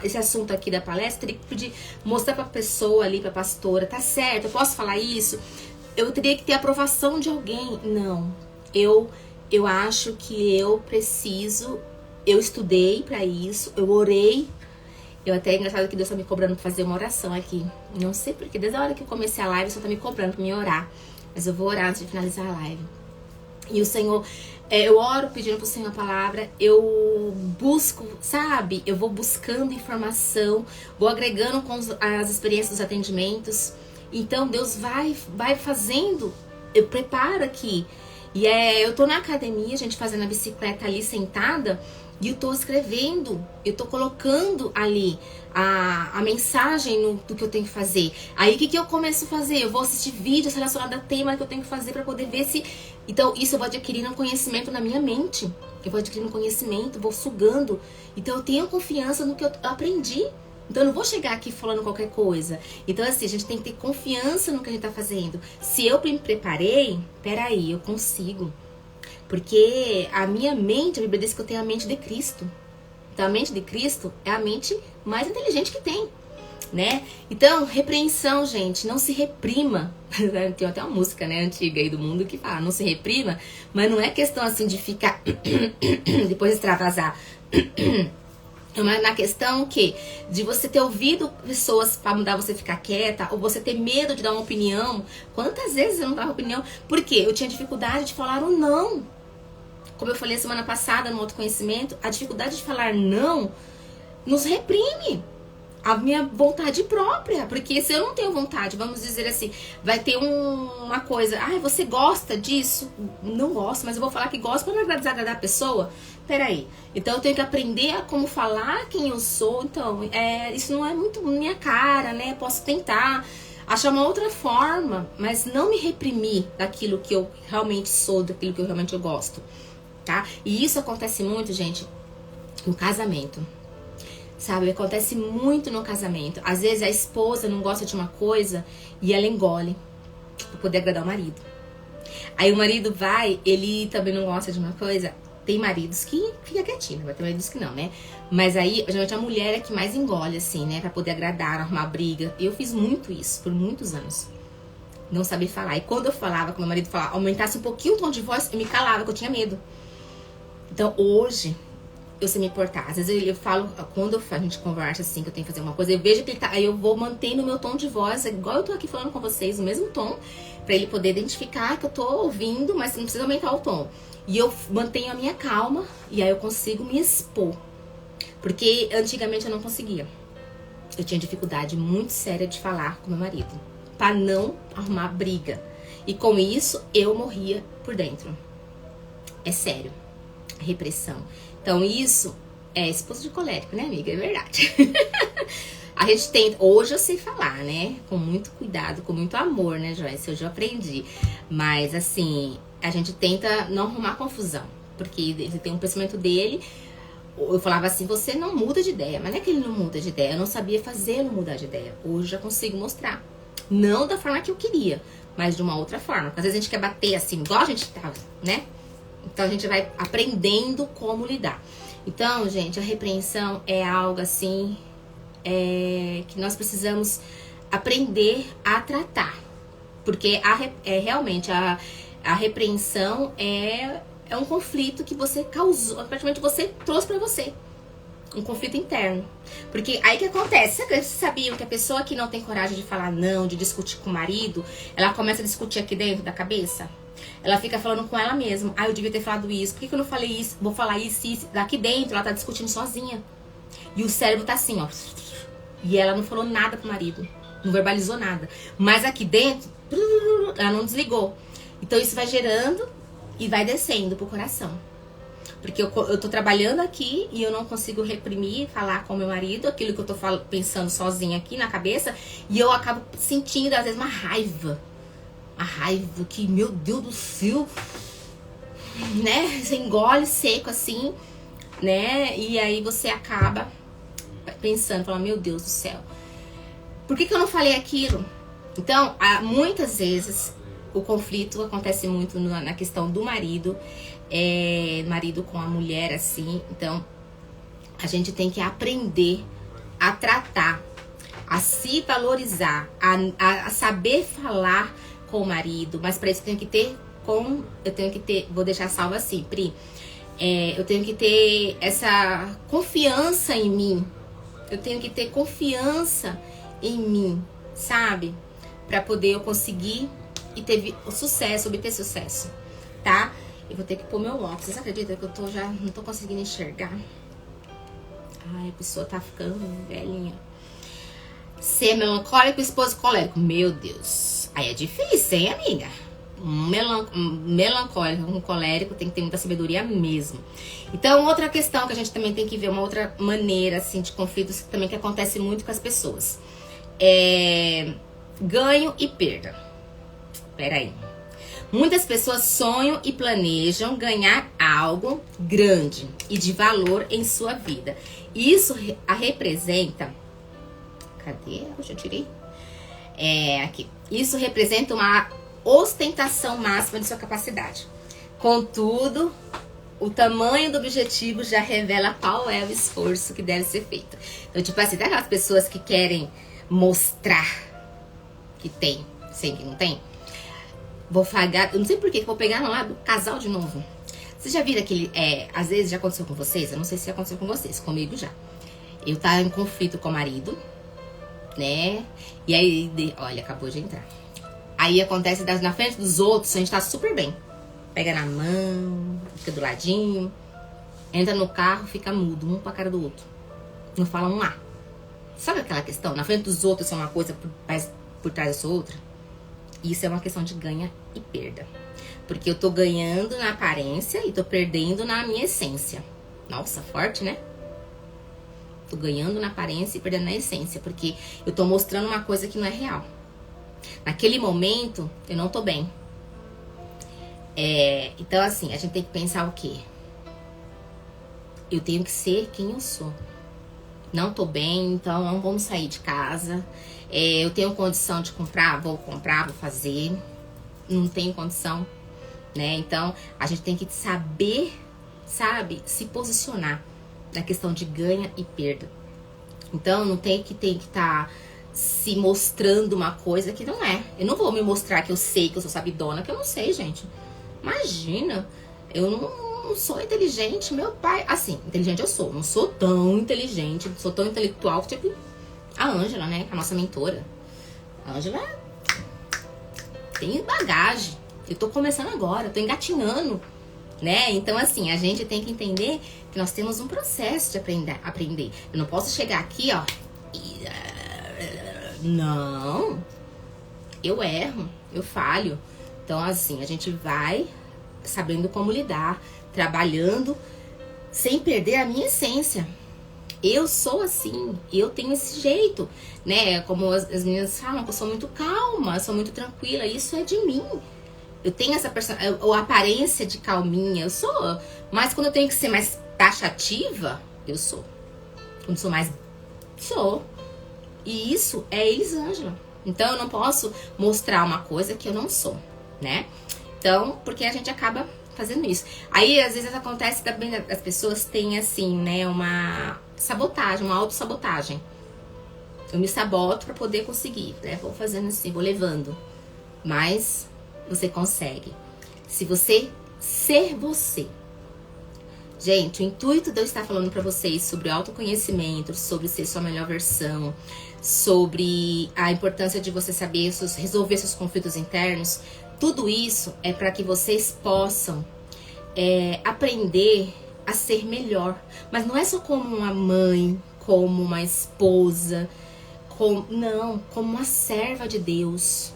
esse assunto aqui da palestra, teria que pedir, mostrar pra pessoa ali, pra pastora, tá certo, eu posso falar isso? Eu teria que ter aprovação de alguém. Não, eu acho que eu preciso, eu estudei pra isso, eu orei. Eu até é engraçado que Deus tá me cobrando pra fazer uma oração aqui. Não sei porque, desde a hora que eu comecei a live, o Senhor tá me cobrando pra me orar. Mas eu vou orar antes de finalizar a live. E o Senhor, eu oro pedindo pro Senhor a palavra, eu busco, sabe? Eu vou buscando informação, vou agregando com as experiências dos atendimentos. Então Deus vai fazendo, eu preparo aqui. E eu tô na academia, a gente fazendo a bicicleta ali sentada, E eu tô escrevendo, eu tô colocando ali a mensagem do que eu tenho que fazer. Aí o que eu começo a fazer? Eu vou assistir vídeos relacionados ao tema que eu tenho que fazer pra poder ver se... Então isso eu vou adquirindo um conhecimento na minha mente. Eu vou adquirindo um conhecimento, vou sugando. Então eu tenho confiança no que eu aprendi. Então eu não vou chegar aqui falando qualquer coisa. Então assim, a gente tem que ter confiança no que a gente tá fazendo. Se eu me preparei, peraí, eu consigo. Porque a minha mente, a Bíblia diz que eu tenho a mente de Cristo. Então a mente de Cristo é a mente mais inteligente que tem, né? Então, repreensão, gente, não se reprima. Tem até uma música, né, antiga aí do mundo que fala, não se reprima, mas não é questão assim de ficar depois extravasar. É na questão que de você ter ouvido pessoas para mudar você ficar quieta, ou você ter medo de dar uma opinião. Quantas vezes eu não dava opinião? Porque eu tinha dificuldade de falar um não. Como eu falei semana passada no autoconhecimento, a dificuldade de falar não nos reprime a minha vontade própria. Porque se eu não tenho vontade, vamos dizer assim, vai ter uma coisa, você gosta disso? Não gosto, mas eu vou falar que gosto para não desagradar a pessoa. Peraí, então eu tenho que aprender a como falar quem eu sou. Então, isso não é muito minha cara, né? Posso tentar achar uma outra forma, mas não me reprimir daquilo que eu realmente sou, daquilo que eu realmente gosto, tá? E isso acontece muito, gente, no casamento. Sabe, acontece muito no casamento. Às vezes a esposa não gosta de uma coisa e ela engole pra poder agradar o marido. Aí o marido vai, ele também não gosta de uma coisa. Tem maridos que fica quietinho, vai ter maridos que não, né? Mas aí, geralmente a mulher é que mais engole, assim, né? Pra poder agradar, arrumar briga. Eu fiz muito isso, por muitos anos. Não sabia falar. E quando eu falava, quando meu marido falava, aumentasse um pouquinho o tom de voz, eu me calava, porque eu tinha medo. Então hoje, eu sei me portar. Às vezes eu falo, quando a gente conversa assim, que eu tenho que fazer uma coisa, eu vejo que ele tá, aí eu vou mantendo o meu tom de voz, igual eu tô aqui falando com vocês, o mesmo tom, pra ele poder identificar que eu tô ouvindo, mas não precisa aumentar o tom. E eu mantenho a minha calma, e aí eu consigo me expor. Porque antigamente eu não conseguia. Eu tinha dificuldade muito séria de falar com meu marido, pra não arrumar briga. E com isso, eu morria por dentro. É sério. Repressão. Então isso é esposo de colérico, né, amiga? É verdade. A gente tem... Hoje eu sei falar, né? Com muito cuidado, com muito amor, né, Joyce? Hoje eu aprendi. Mas, assim, a gente tenta não arrumar confusão. Porque ele tem um pensamento dele. Eu falava assim, você não muda de ideia. Mas não é que ele não muda de ideia. Eu não sabia fazer ele mudar de ideia. Hoje eu já consigo mostrar. Não da forma que eu queria, mas de uma outra forma. Porque às vezes a gente quer bater assim, igual a gente tá, né? Então a gente vai aprendendo como lidar. Então, gente, a repreensão é algo assim que nós precisamos aprender a tratar. Porque realmente a repreensão é um conflito que você causou, praticamente você trouxe pra você. Um conflito interno. Porque aí que acontece? Vocês sabiam que a pessoa que não tem coragem de falar não, de discutir com o marido, ela começa a discutir aqui dentro da cabeça? Ela fica falando com ela mesma. Eu devia ter falado isso. Por que eu não falei isso? Vou falar isso, isso. Daqui dentro, ela tá discutindo sozinha. E o cérebro tá assim, ó. E ela não falou nada pro marido. Não verbalizou nada. Mas aqui dentro, ela não desligou. Então isso vai gerando e vai descendo pro coração. Porque eu tô trabalhando aqui e eu não consigo reprimir, falar com o meu marido, aquilo que eu tô pensando sozinha aqui na cabeça. E eu acabo sentindo, às vezes, uma raiva. A raiva que, meu Deus do céu, né? Você engole seco assim, né? E aí você acaba pensando, falando, meu Deus do céu, por que eu não falei aquilo? Então, muitas vezes, o conflito acontece muito na questão do marido, marido com a mulher, assim. Então, a gente tem que aprender a tratar, a se valorizar, a saber falar com o marido, mas para isso eu tenho que ter, vou deixar salvo assim, Pri, eu tenho que ter essa confiança em mim, eu tenho que ter confiança em mim, sabe? Pra poder eu conseguir e ter sucesso, obter sucesso, tá? Eu vou ter que pôr meu óculos, vocês acreditam que eu já não tô conseguindo enxergar? Ai, a pessoa tá ficando velhinha. Ser melancólico e esposo colérico, meu Deus. Aí é difícil, hein, amiga? um melancólico, um colérico, tem que ter muita sabedoria mesmo. Então, outra questão que a gente também tem que ver, uma outra maneira, assim, de conflitos também que acontece muito com as pessoas. Ganho e perda. Peraí. Muitas pessoas sonham e planejam ganhar algo grande e de valor em sua vida. Isso a representa... Cadê? Eu tirei. Aqui. Isso representa uma ostentação máxima de sua capacidade. Contudo, o tamanho do objetivo já revela qual é o esforço que deve ser feito. Então, tipo assim, tem aquelas pessoas que querem mostrar que tem, sem que não tem. Vou pagar, eu não sei por que vou pegar lá do casal de novo. Vocês já viram aquele, às vezes já aconteceu com vocês, eu não sei se já aconteceu com vocês, comigo já. Eu tava em conflito com o marido, né? E aí, olha, acabou de entrar. Aí acontece na frente dos outros, a gente tá super bem. Pega na mão, fica do ladinho, entra no carro, fica mudo, um pra cara do outro. Não fala um A. Sabe aquela questão? Na frente dos outros é uma coisa, mas por trás dessa outra? Isso é uma questão de ganha e perda. Porque eu tô ganhando na aparência e tô perdendo na minha essência. Nossa, forte, né? Tô ganhando na aparência e perdendo na essência. Porque eu tô mostrando uma coisa que não é real. Naquele momento, eu não tô bem. Então, assim, a gente tem que pensar o quê? Eu tenho que ser quem eu sou. Não tô bem, então não vamos sair de casa. Eu tenho condição de comprar, vou fazer. Não tenho condição, né? Então, a gente tem que saber, sabe, se posicionar na questão de ganha e perda. Então, não tem que estar se mostrando uma coisa que não é. Eu não vou me mostrar que eu sei, que eu sou sabidona, que eu não sei, gente. Imagina, eu não sou inteligente, meu pai... Assim, inteligente eu sou, não sou tão inteligente, não sou tão intelectual, tipo a Ângela, né, a nossa mentora. A Ângela tem bagagem, eu tô começando agora, eu tô engatinhando, né? Então, assim, a gente tem que entender que nós temos um processo de aprender. Eu não posso chegar aqui, ó, e... Não, eu erro, eu falho. Então, assim, a gente vai sabendo como lidar, trabalhando, sem perder a minha essência. Eu sou assim, eu tenho esse jeito, né? Como as meninas falam, que eu sou muito calma, sou muito tranquila, isso é de mim. Eu tenho essa a aparência de calminha, eu sou. Mas quando eu tenho que ser mais taxativa, eu sou. Quando sou mais... Sou. E isso é Elisângela. Então, eu não posso mostrar uma coisa que eu não sou, né? Então, porque a gente acaba fazendo isso. Aí, às vezes, acontece também, as pessoas têm, assim, né, uma sabotagem, uma autossabotagem. Eu me saboto pra poder conseguir, né? Vou fazendo assim, vou levando. Mas você consegue. Se você ser você. Gente, o intuito de eu estar falando pra vocês sobre autoconhecimento, sobre ser sua melhor versão, sobre a importância de você saber resolver seus conflitos internos, tudo isso é para que vocês possam aprender a ser melhor. Mas não é só como uma mãe, como uma esposa, não, como uma serva de Deus.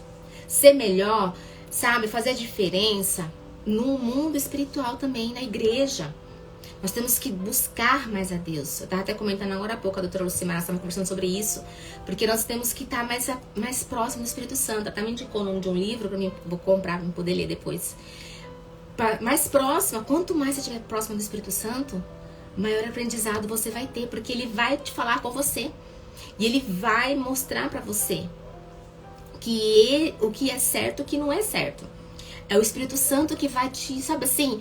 Ser melhor, sabe, fazer a diferença no mundo espiritual também, na igreja. Nós temos que buscar mais a Deus. Eu estava até comentando agora há pouco, a doutora Lucimara estava conversando sobre isso. Porque nós temos que estar mais próximo do Espírito Santo. Ela me indicou o nome de um livro para mim, vou comprar para poder ler depois. Mais próxima, quanto mais você estiver próximo do Espírito Santo, maior aprendizado você vai ter. Porque ele vai te falar com você. E ele vai mostrar para você o que é certo e o que não é certo. É o Espírito Santo que vai te, sabe assim...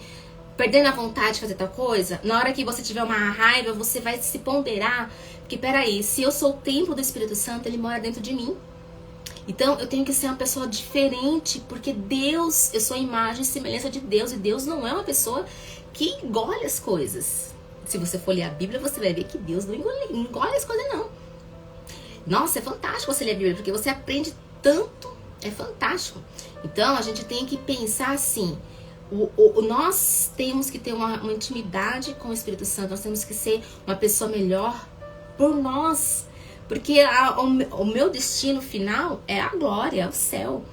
Perdendo a vontade de fazer tal coisa, na hora que você tiver uma raiva, você vai se ponderar. Porque, peraí, se eu sou o templo do Espírito Santo, ele mora dentro de mim. Então, eu tenho que ser uma pessoa diferente, porque Deus, eu sou a imagem e semelhança de Deus. E Deus não é uma pessoa que engole as coisas. Se você for ler a Bíblia, você vai ver que Deus não engole as coisas, não. Nossa, é fantástico você ler a Bíblia, porque você aprende tanto, é fantástico. Então, a gente tem que pensar assim... nós temos que ter uma intimidade com o Espírito Santo. Nós temos que ser uma pessoa melhor por nós. Porque o meu destino final é a glória, é o céu.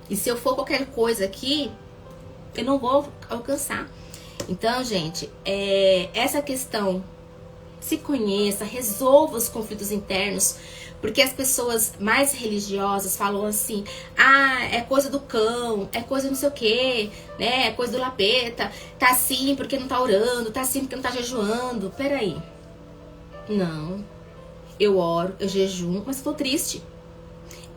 E se eu for qualquer coisa aqui, eu não vou alcançar. Então, gente, essa questão, se conheça, resolva os conflitos internos, porque as pessoas mais religiosas falam assim, é coisa do cão, é coisa não sei o que, né, é coisa do lapeta, tá assim porque não tá orando, tá assim porque não tá jejuando. Peraí, não, eu oro, eu jejuo, mas eu tô triste.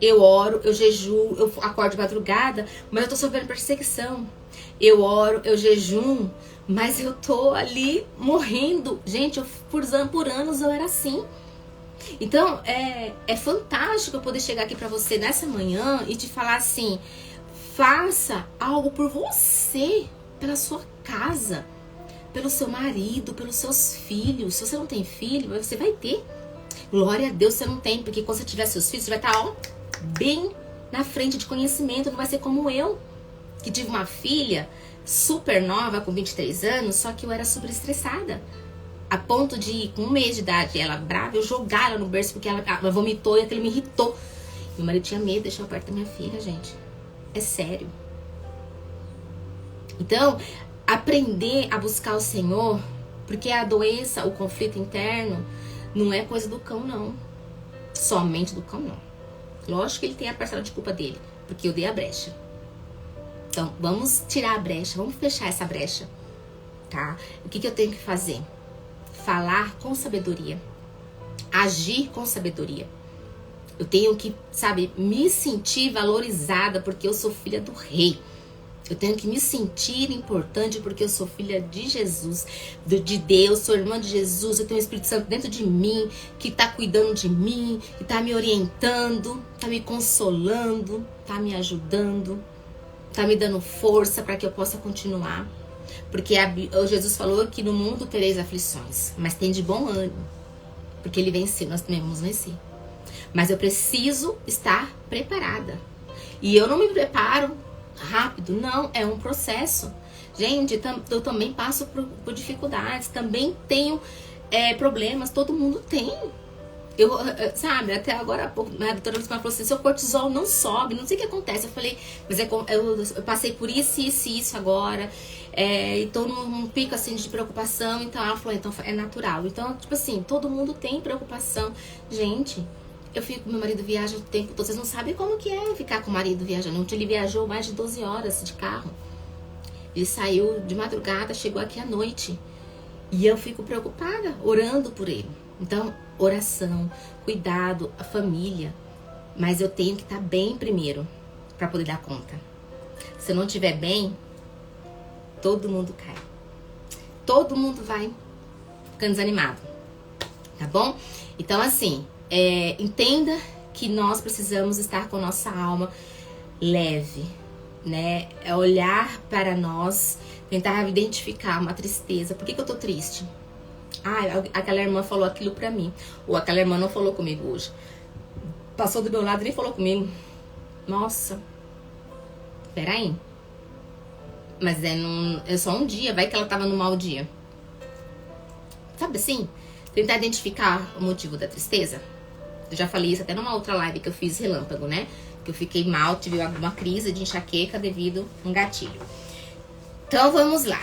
Eu oro, eu jejuo, eu acordo de madrugada, mas eu tô sofrendo perseguição. Eu oro, eu jejuo, mas eu tô ali morrendo. Gente, por anos eu era assim. Então, é fantástico eu poder chegar aqui pra você nessa manhã e te falar assim, faça algo por você, pela sua casa, pelo seu marido, pelos seus filhos. Se você não tem filho, você vai ter. Glória a Deus, você não tem, porque quando você tiver seus filhos, você vai estar, ó, bem na frente de conhecimento. Não vai ser como eu, que tive uma filha super nova, com 23 anos, só que eu era super estressada. A ponto de, com 1 mês de idade, ela brava, eu jogar ela no berço porque ela vomitou e aquilo me irritou. Meu marido tinha medo de deixar eu perto da minha filha, gente. É sério. Então, aprender a buscar o Senhor, porque a doença, o conflito interno, não é coisa do cão, não. Somente do cão, não. Lógico que ele tem a parcela de culpa dele, porque eu dei a brecha. Então, vamos tirar a brecha, vamos fechar essa brecha, tá? O que eu tenho que fazer? Falar com sabedoria, agir com sabedoria. Eu tenho que, sabe, me sentir valorizada porque eu sou filha do rei. Eu tenho que me sentir importante porque eu sou filha de Jesus, de Deus, sou irmã de Jesus. Eu tenho o Espírito Santo dentro de mim, que tá cuidando de mim, que tá me orientando, tá me consolando, tá me ajudando, tá me dando força para que eu possa continuar. Porque Jesus falou que no mundo tereis aflições, mas tem de bom ânimo, porque ele venceu, nós também vamos vencer. Mas eu preciso estar preparada. E eu não me preparo rápido, não, é um processo. Gente, eu também passo por dificuldades, também tenho problemas, todo mundo tem. Eu, sabe, até agora há pouco, a doutora Lucimar falou assim, seu cortisol não sobe, não sei o que acontece. Eu falei, mas eu passei por isso agora, e tô num pico assim de preocupação. Então ela falou, então é natural. Então, tipo assim, todo mundo tem preocupação. Gente, eu fico, meu marido viaja o tempo todo, vocês não sabem como que é ficar com o marido viajando. Ontem ele viajou mais de 12 horas de carro. Ele saiu de madrugada, chegou aqui à noite. E eu fico preocupada, orando por ele. Então, oração, cuidado, a família. Mas eu tenho que estar bem primeiro para poder dar conta. Se eu não estiver bem, todo mundo cai. Todo mundo vai ficando desanimado. Tá bom? Então, assim, entenda que nós precisamos estar com nossa alma leve, né? É olhar para nós, tentar identificar uma tristeza. Por que eu tô triste? Aquela irmã falou aquilo pra mim. Ou aquela irmã não falou comigo hoje. Passou do meu lado e nem falou comigo. Nossa. Peraí. Mas é só um dia. Vai que ela tava num mau dia. Sabe assim? Tentar identificar o motivo da tristeza. Eu já falei isso até numa outra live que eu fiz relâmpago, né? Que eu fiquei mal, tive uma crise de enxaqueca devido a um gatilho. Então vamos lá.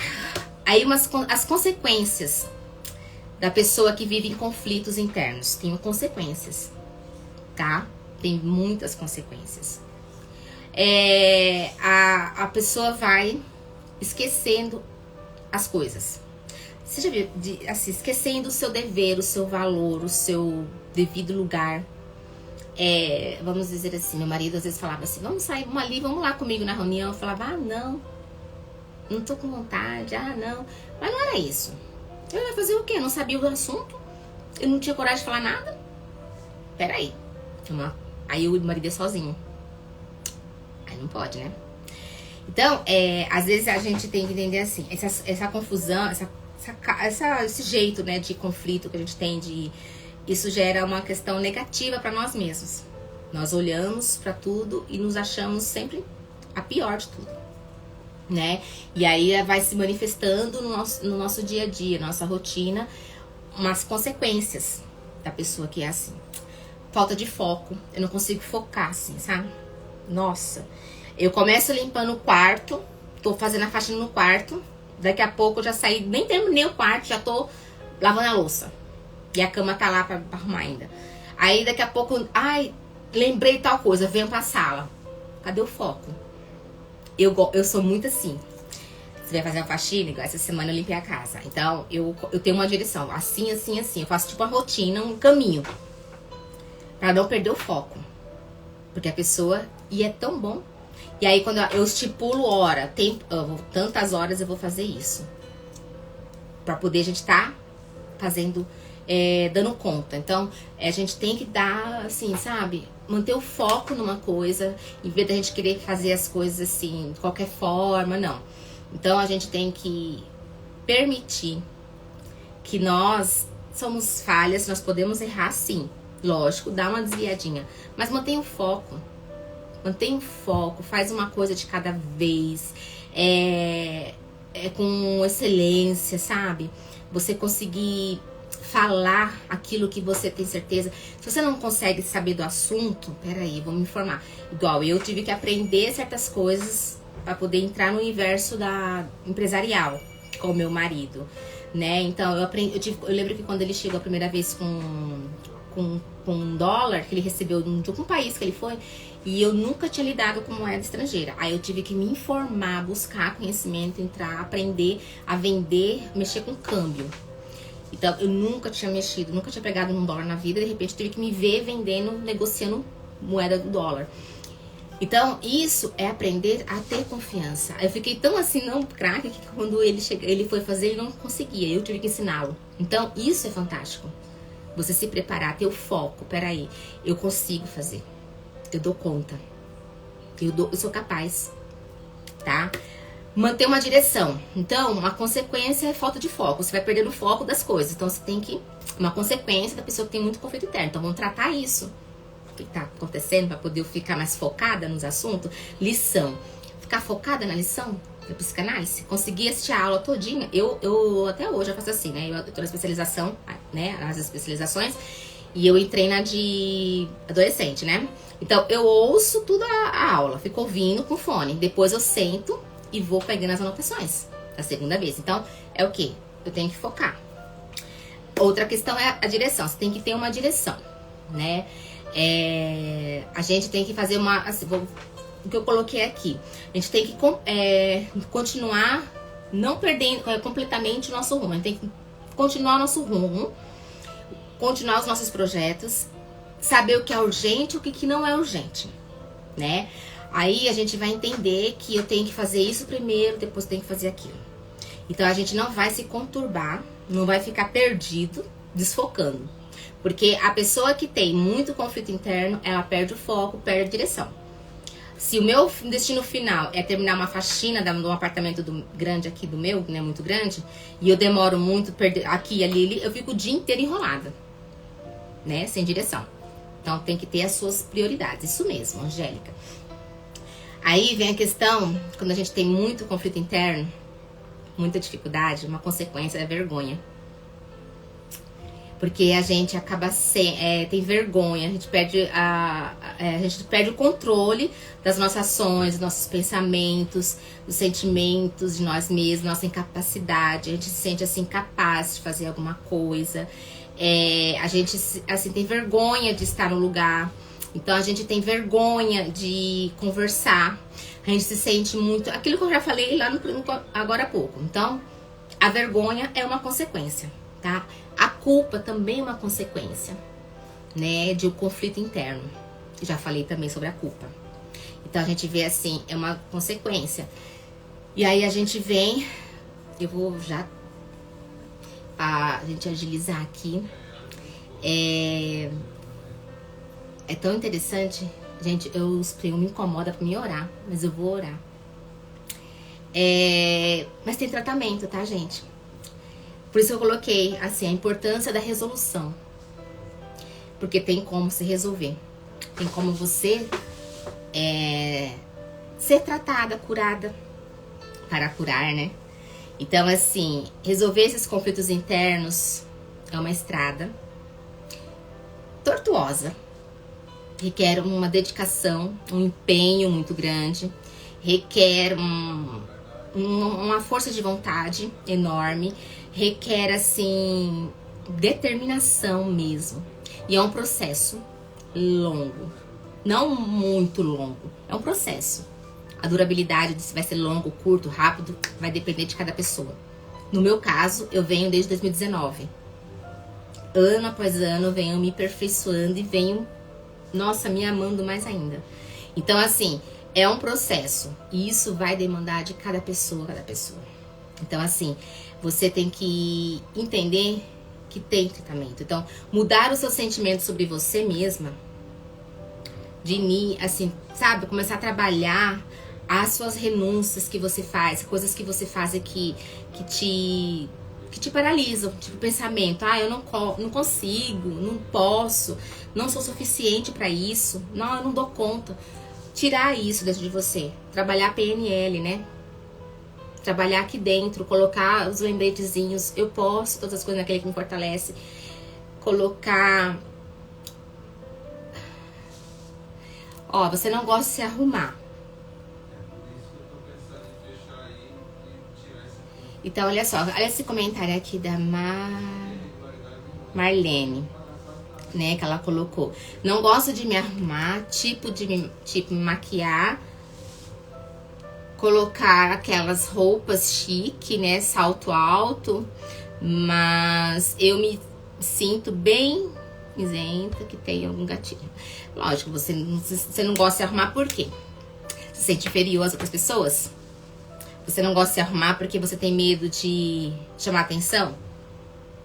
Aí as consequências da pessoa que vive em conflitos internos. Tem consequências, tá? Tem muitas consequências. A pessoa vai esquecendo as coisas. Você já viu, assim, esquecendo o seu dever, o seu valor, o seu devido lugar. Vamos dizer assim, meu marido às vezes falava assim, vamos sair, vamos ali, vamos lá comigo na reunião. Eu falava, não tô com vontade, não. Mas não era isso. Eu ia fazer o quê? Eu não sabia o assunto? Eu não tinha coragem de falar nada? Peraí. Aí o marido é sozinho. Aí não pode, né? Então, às vezes a gente tem que entender assim, essa confusão, esse jeito, né, de conflito que a gente tem, isso gera uma questão negativa para nós mesmos. Nós olhamos para tudo e nos achamos sempre a pior de tudo, né? E aí vai se manifestando no nosso dia a dia, nossa rotina, umas consequências da pessoa que é assim. Falta de foco, eu não consigo focar assim, sabe? Nossa, Eu começo limpando o quarto, tô fazendo a faxina no quarto, daqui a pouco eu já saí, nem terminei o quarto, já tô lavando a louça. E a cama tá lá pra arrumar ainda. Aí daqui a pouco, ai, lembrei tal coisa, venho pra sala. Cadê o foco? Eu sou muito assim. Você vai fazer uma faxina, igual essa semana eu limpei a casa. Então, eu tenho uma direção, assim, assim, assim. Eu faço tipo uma rotina, um caminho. Pra não perder o foco. Porque a pessoa... E é tão bom. E aí, quando eu estipulo hora, tantas horas eu vou fazer isso. Pra poder a gente tá fazendo, dando conta. Então, a gente tem que dar, assim, sabe? Manter o foco numa coisa. Em vez da gente querer fazer as coisas assim, de qualquer forma, não. Então, a gente tem que permitir que nós somos falhas, nós podemos errar sim. Lógico, dá uma desviadinha. Mas mantenha o foco. Mantenha o foco, faz uma coisa de cada vez. Com excelência, sabe? Você conseguir falar aquilo que você tem certeza. Se você não consegue saber do assunto, peraí, vou me informar. Igual, eu tive que aprender certas coisas para poder entrar no universo empresarial com o meu marido, né? Então, eu lembro que quando ele chegou a primeira vez com $1 que ele recebeu de algum país que ele foi, e eu nunca tinha lidado com moeda estrangeira. Aí eu tive que me informar, buscar conhecimento, entrar, aprender a vender, mexer com câmbio. Então, eu nunca tinha mexido, nunca tinha pegado $1 na vida, de repente tive que me ver vendendo, negociando moeda do dólar. Então, isso é aprender a ter confiança. Eu fiquei tão assim, não craque, que quando ele foi fazer, ele não conseguia. Eu tive que ensiná-lo. Então, isso é fantástico. Você se preparar, ter o foco. Peraí, eu consigo fazer. Eu dou conta. Eu sou capaz. Tá? Manter uma direção. Então, uma consequência é falta de foco. Você vai perdendo o foco das coisas. Então, você tem que... Uma consequência da pessoa que tem muito conflito interno. Então, vamos tratar isso. Que tá acontecendo para poder ficar mais focada nos assuntos. Lição. Ficar focada na lição da psicanálise. Conseguir assistir a aula todinha. Eu até hoje eu faço assim, né? Eu tô na especialização, né? Nas especializações. E eu entrei na de adolescente, né? Então, eu ouço tudo a aula. Fico ouvindo com fone. Depois eu sento e vou pegando as anotações. Da segunda vez. Então, é o quê? Eu tenho que focar. Outra questão é a direção. Você tem que ter uma direção, né? A gente tem que fazer uma... Assim, o que eu coloquei aqui. A gente tem que continuar não perdendo completamente o nosso rumo. A gente tem que continuar o nosso rumo, continuar os nossos projetos, saber o que é urgente e o que não é urgente, né? Aí a gente vai entender que eu tenho que fazer isso primeiro, depois eu tenho que fazer aquilo. Então a gente não vai se conturbar, não vai ficar perdido, desfocando. Porque a pessoa que tem muito conflito interno, ela perde o foco, perde a direção. Se o meu destino final é terminar uma faxina de um apartamento grande aqui do meu, né, muito grande, e eu demoro muito aqui e ali, eu fico o dia inteiro enrolada, né, sem direção. Então tem que ter as suas prioridades, isso mesmo, Angélica. Aí vem a questão, quando a gente tem muito conflito interno, muita dificuldade, uma consequência é a vergonha. Porque a gente acaba tem vergonha, a gente perde o controle das nossas ações, dos nossos pensamentos, dos sentimentos de nós mesmos, nossa incapacidade. A gente se sente assim incapaz de fazer alguma coisa. A gente assim tem vergonha de estar no lugar. Então a gente tem vergonha de conversar. A gente se sente muito... Aquilo que eu já falei lá agora há pouco. Então, a vergonha é uma consequência, tá? A culpa também é uma consequência, né, de um conflito interno. Já falei também sobre a culpa. Então a gente vê assim, é uma consequência. E aí a gente vem, eu vou já a gente agilizar aqui. É tão interessante, gente, eu me incomoda pra mim orar, mas eu vou orar. Mas tem tratamento, tá, gente? Por isso eu coloquei, assim, a importância da resolução. Porque tem como se resolver. Tem como você ser tratada, curada, para curar, né? Então, assim, resolver esses conflitos internos é uma estrada tortuosa. requer uma dedicação, um empenho muito grande, requer uma força de vontade enorme, requer, assim, determinação mesmo. E é um processo longo, não muito longo, é um processo. A durabilidade, se vai ser longo, curto, rápido, vai depender de cada pessoa. No meu caso, eu venho desde 2019. Ano após ano, eu venho me aperfeiçoando e venho, nossa, me amando mais ainda. Então, assim, é um processo. E isso vai demandar de cada pessoa, Então, assim, você tem que entender que tem tratamento. Então, mudar o seu sentimento sobre você mesma, assim, sabe? Começar a trabalhar as suas renúncias que você faz, coisas que você faz que te paralisam, tipo pensamento, eu não consigo, não posso, não sou suficiente pra isso, não, eu não dou conta. Tirar isso dentro de você, trabalhar PNL, né? Trabalhar aqui dentro, colocar os lembretezinhos, eu posso, todas as coisas naquele que me fortalece, colocar, você não gosta de se arrumar. Então, olha só, olha esse comentário aqui da Marlene, né, que ela colocou. Não gosto de me arrumar, tipo me maquiar, colocar aquelas roupas chique, né, salto alto, mas eu me sinto bem isenta que tem algum gatilho. Lógico, você não gosta de se arrumar por quê? Você se sente inferior às outras pessoas? Você não gosta de se arrumar porque você tem medo de chamar atenção?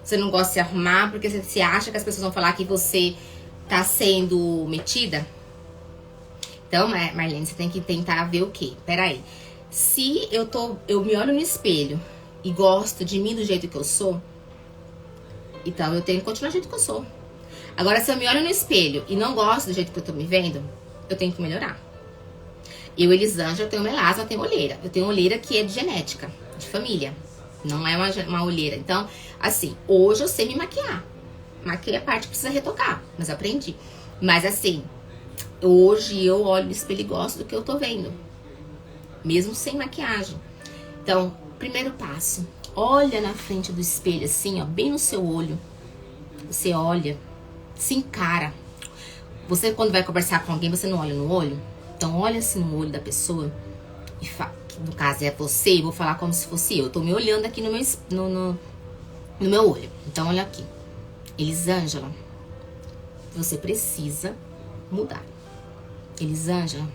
Você não gosta de se arrumar porque você acha que as pessoas vão falar que você tá sendo metida? Então, Marlene, você tem que tentar ver o quê? Peraí. Se eu me olho no espelho e gosto de mim do jeito que eu sou, então eu tenho que continuar do jeito que eu sou. Agora, se eu me olho no espelho e não gosto do jeito que eu tô me vendo, eu tenho que melhorar. Eu, Elisângela, tenho melasma, tenho olheira. Eu tenho olheira que é de genética, de família. Não é uma olheira. Então, assim, hoje eu sei me maquiar. Maquiei a parte que precisa retocar, mas aprendi. Mas assim, hoje eu olho no espelho e gosto do que eu tô vendo. Mesmo sem maquiagem. Então, primeiro passo. Olha na frente do espelho, assim, ó, bem no seu olho. Você olha, se encara. Você, quando vai conversar com alguém, você não olha no olho? Então, olha assim no olho da pessoa e fala, que no caso é você, e vou falar como se fosse eu. Eu tô me olhando aqui no meu olho. Então, olha aqui. Elisângela, você precisa mudar. Elisângela,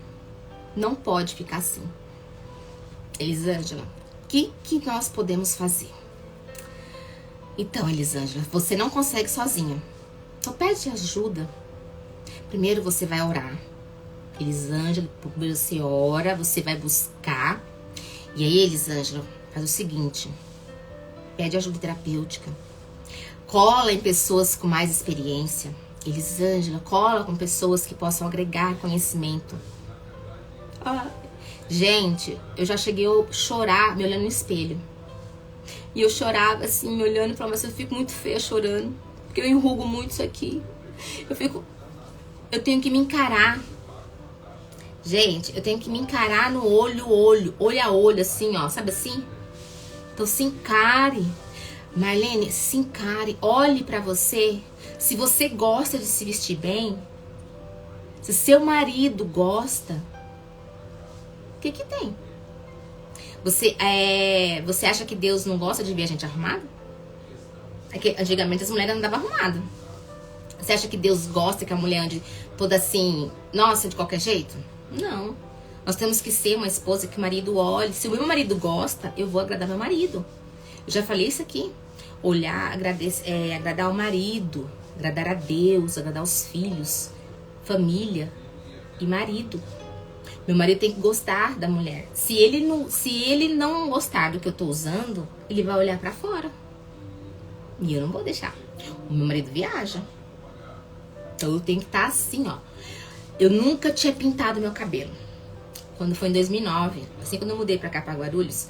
não pode ficar assim. Elisângela, o que nós podemos fazer? Então, Elisângela, você não consegue sozinha. Então, pede ajuda. Primeiro você vai orar. Elisângela, você ora, você vai buscar. E aí, Elisângela, faz o seguinte. Pede ajuda terapêutica. Cola em pessoas com mais experiência. Elisângela, cola com pessoas que possam agregar conhecimento. Gente, eu já cheguei a chorar me olhando no espelho. E eu chorava assim, me olhando e falava, mas eu fico muito feia chorando. Porque eu enrugo muito isso aqui. Eu tenho que me encarar. Gente, eu tenho que me encarar no olho a olho, assim, ó, sabe assim? Então se encare. Marlene, se encare, olhe pra você. Se você gosta de se vestir bem, se seu marido gosta, o que tem? Você acha que Deus não gosta de ver a gente arrumado? É que antigamente as mulheres andavam arrumadas. Você acha que Deus gosta que a mulher ande toda assim, nossa, de qualquer jeito? Não. Nós temos que ser uma esposa que o marido olhe. Se o meu marido gosta, eu vou agradar meu marido. Eu já falei isso aqui. Olhar, agradar o marido, agradar a Deus, agradar os filhos, família e marido. Meu marido tem que gostar da mulher. Se ele não gostar do que eu tô usando, ele vai olhar pra fora. E eu não vou deixar. O meu marido viaja. Então eu tenho que estar assim, ó. Eu nunca tinha pintado meu cabelo. Quando foi em 2009, assim, quando eu mudei pra cá, pra Guarulhos,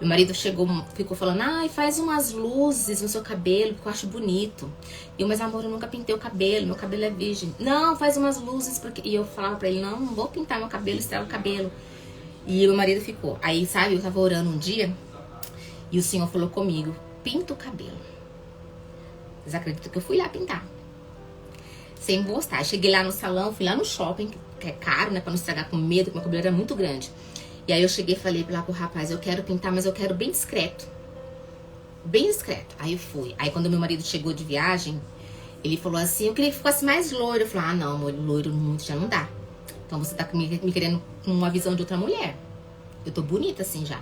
Meu marido chegou, ficou falando, ai, faz umas luzes no seu cabelo, porque eu acho bonito. E eu, mas amor, eu nunca pintei o cabelo, meu cabelo é virgem. Não, faz umas luzes, porque... E eu falava pra ele, não vou pintar meu cabelo, estraga o cabelo. E meu marido ficou. Aí, sabe, eu tava orando um dia, e o Senhor falou comigo, pinta o cabelo. Vocês acreditam que eu fui lá pintar? Sem gostar. Cheguei lá no salão, fui lá no shopping, que é caro, né, pra não estragar, com medo, porque meu cabelo era muito grande. E aí eu cheguei e falei lá pro rapaz, eu quero pintar, mas eu quero bem discreto. Bem discreto. Aí eu fui. Aí quando meu marido chegou de viagem, ele falou assim, eu queria que ficasse mais loiro. Eu falei, ah não, amor, loiro muito já não dá. Então você tá me querendo com uma visão de outra mulher. Eu tô bonita assim já.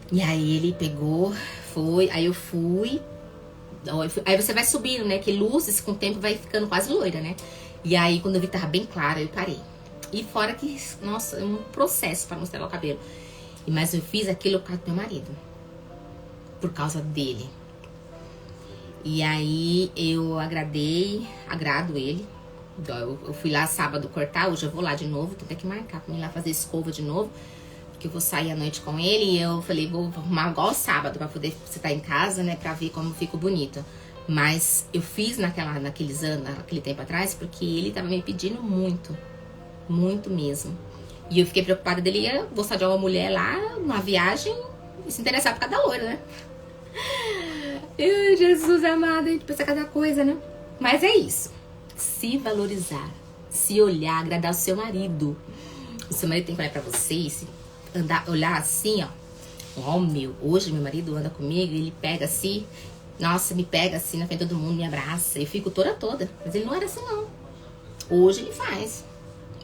E aí ele pegou, foi, aí eu fui. Aí você vai subindo, né? Que luzes com o tempo vai ficando quase loira, né? E aí quando eu vi que tava bem clara, eu parei. E fora que, nossa, é um processo pra mostrar o cabelo. Mas eu fiz aquilo por causa do meu marido. Por causa dele. E aí eu agrado ele. Eu fui lá sábado cortar, hoje eu vou lá de novo. Tem que marcar pra mim ir lá fazer escova de novo. Porque eu vou sair à noite com ele. E eu falei, vou arrumar igual sábado pra poder você estar em casa, né? Pra ver como fico bonita. Mas eu fiz naquele tempo atrás, porque ele tava me pedindo muito. Muito mesmo. E eu fiquei preocupada dele ia gostar de uma mulher lá, numa viagem, e se interessar por cada loira, né? Ai, Jesus amado, a gente pensa cada coisa, né? Mas é isso. Se valorizar, se olhar, agradar o seu marido. O seu marido tem que olhar pra você e se olhar assim, ó. Ó, hoje meu marido anda comigo e ele pega assim, nossa, me pega assim na frente de todo mundo, me abraça. Eu fico toda. Mas ele não era assim, não. Hoje ele faz.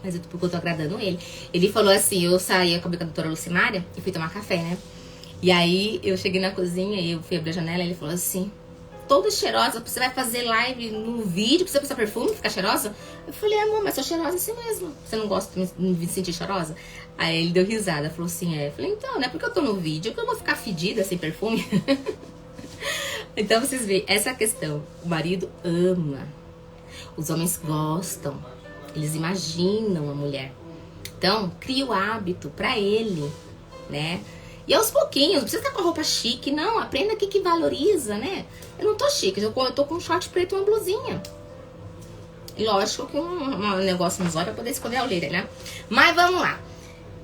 Mas porque eu tô agradando ele. Ele falou assim, eu saí com a doutora Lucimária e fui tomar café, né? E aí eu cheguei na cozinha e eu fui abrir a janela e ele falou assim, toda cheirosa, você vai fazer live no vídeo, precisa passar perfume, ficar cheirosa? Eu falei, amor, mas sou cheirosa assim mesmo. Você não gosta de me sentir cheirosa? Aí ele deu risada, falou assim, Eu falei, então, não é porque eu tô no vídeo que eu vou ficar fedida sem perfume. Então vocês veem, essa questão, o marido ama, os homens gostam. Eles imaginam a mulher. Então, cria o hábito pra ele, né? E aos pouquinhos, não precisa estar com a roupa chique, não. Aprenda aqui que valoriza, né? Eu não tô chique, eu tô com um short preto e uma blusinha. E lógico que um negócio nos olhos pra poder esconder a olheira, né? Mas vamos lá.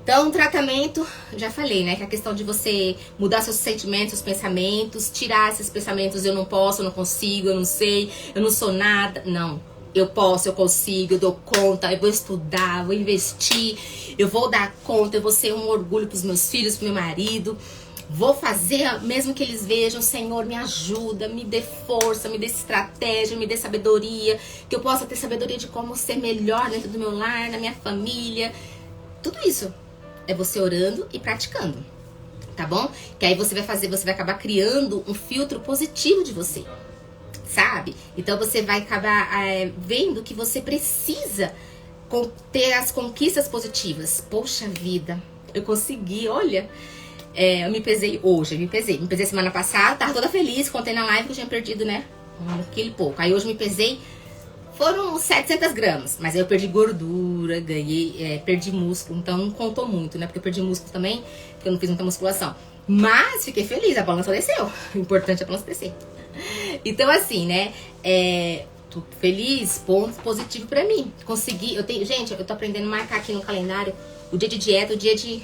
Então, o tratamento, já falei, né? Que é a questão de você mudar seus sentimentos, seus pensamentos, tirar esses pensamentos, eu não posso, eu não consigo, eu não sei, eu não sou nada. Não. Eu posso, eu consigo, eu dou conta, eu vou estudar, vou investir, eu vou dar conta, eu vou ser um orgulho pros meus filhos, pro meu marido. Vou fazer, mesmo que eles vejam, Senhor, me ajuda, me dê força, me dê estratégia, me dê sabedoria, que eu possa ter sabedoria de como ser melhor dentro do meu lar, na minha família. Tudo isso é você orando e praticando, tá bom? Que aí você vai acabar criando um filtro positivo de você. Sabe? Então você vai acabar vendo que você precisa ter as conquistas positivas. Poxa vida, eu consegui, olha. Eu me pesei hoje, me pesei semana passada, tava toda feliz, contei na live que eu tinha perdido, né? Aquele pouco. Aí hoje me pesei, foram 700 gramas. Mas aí eu perdi gordura, perdi músculo, então não contou muito, né? Porque eu perdi músculo também, porque eu não fiz muita musculação. Mas fiquei feliz, a balança desceu. O importante é a balança descer. Então assim, né, tô feliz, ponto positivo pra mim. Consegui, gente, eu tô aprendendo a marcar aqui no calendário o dia de dieta, o dia de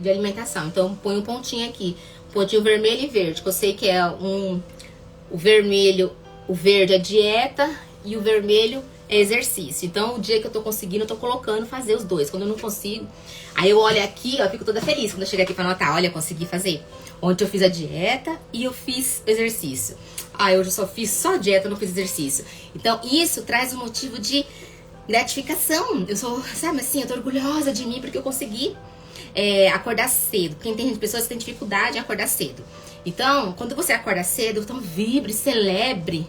alimentação. Então põe um pontinho aqui, pontinho vermelho e verde, que eu sei que é o verde é dieta e o vermelho é exercício. Então o dia que eu tô conseguindo, eu tô colocando fazer os dois. Quando eu não consigo, aí eu olho aqui, ó, fico toda feliz quando eu chego aqui pra anotar, olha, consegui fazer. Ontem eu fiz a dieta e eu fiz exercício. Hoje eu só fiz só dieta, não fiz exercício. Então, isso traz um motivo de gratificação. Eu sou, sabe assim, eu tô orgulhosa de mim porque eu consegui acordar cedo. Porque tem pessoas que têm dificuldade em acordar cedo. Então, quando você acorda cedo, então vibre, celebre.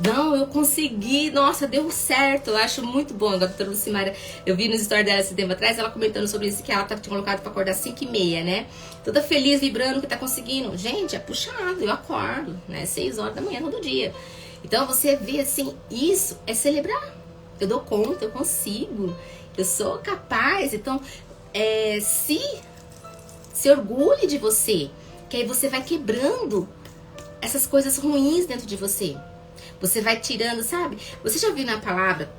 Não, eu consegui, nossa, deu certo. Eu acho muito bom. A doutora Lucimária, eu vi nos stories dela esse tempo atrás, ela comentando sobre isso, que ela tinha colocado pra acordar 5h30, né? Toda feliz, vibrando que tá conseguindo. Gente, é puxado, eu acordo, né? 6 horas da manhã todo dia. Então você vê assim, isso é celebrar. Eu dou conta, eu consigo, eu sou capaz. Então, se Se orgulhe de você, que aí você vai quebrando essas coisas ruins dentro de você. Você vai tirando, sabe? Você já viu na palavra,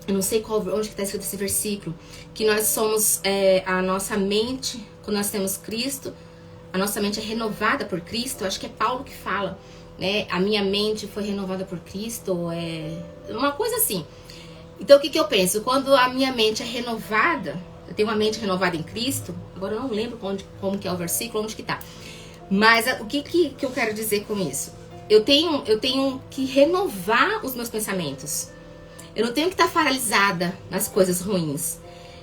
eu não sei onde que tá escrito esse versículo, que nós somos, a nossa mente, quando nós temos Cristo, a nossa mente é renovada por Cristo. Acho que é Paulo que fala, né? A minha mente foi renovada por Cristo, uma coisa assim. Então o que eu penso? Quando a minha mente é renovada, eu tenho uma mente renovada em Cristo, agora eu não lembro como que é o versículo, onde que tá. Mas o que eu quero dizer com isso? Eu tenho que renovar os meus pensamentos. Eu não tenho que estar paralisada nas coisas ruins.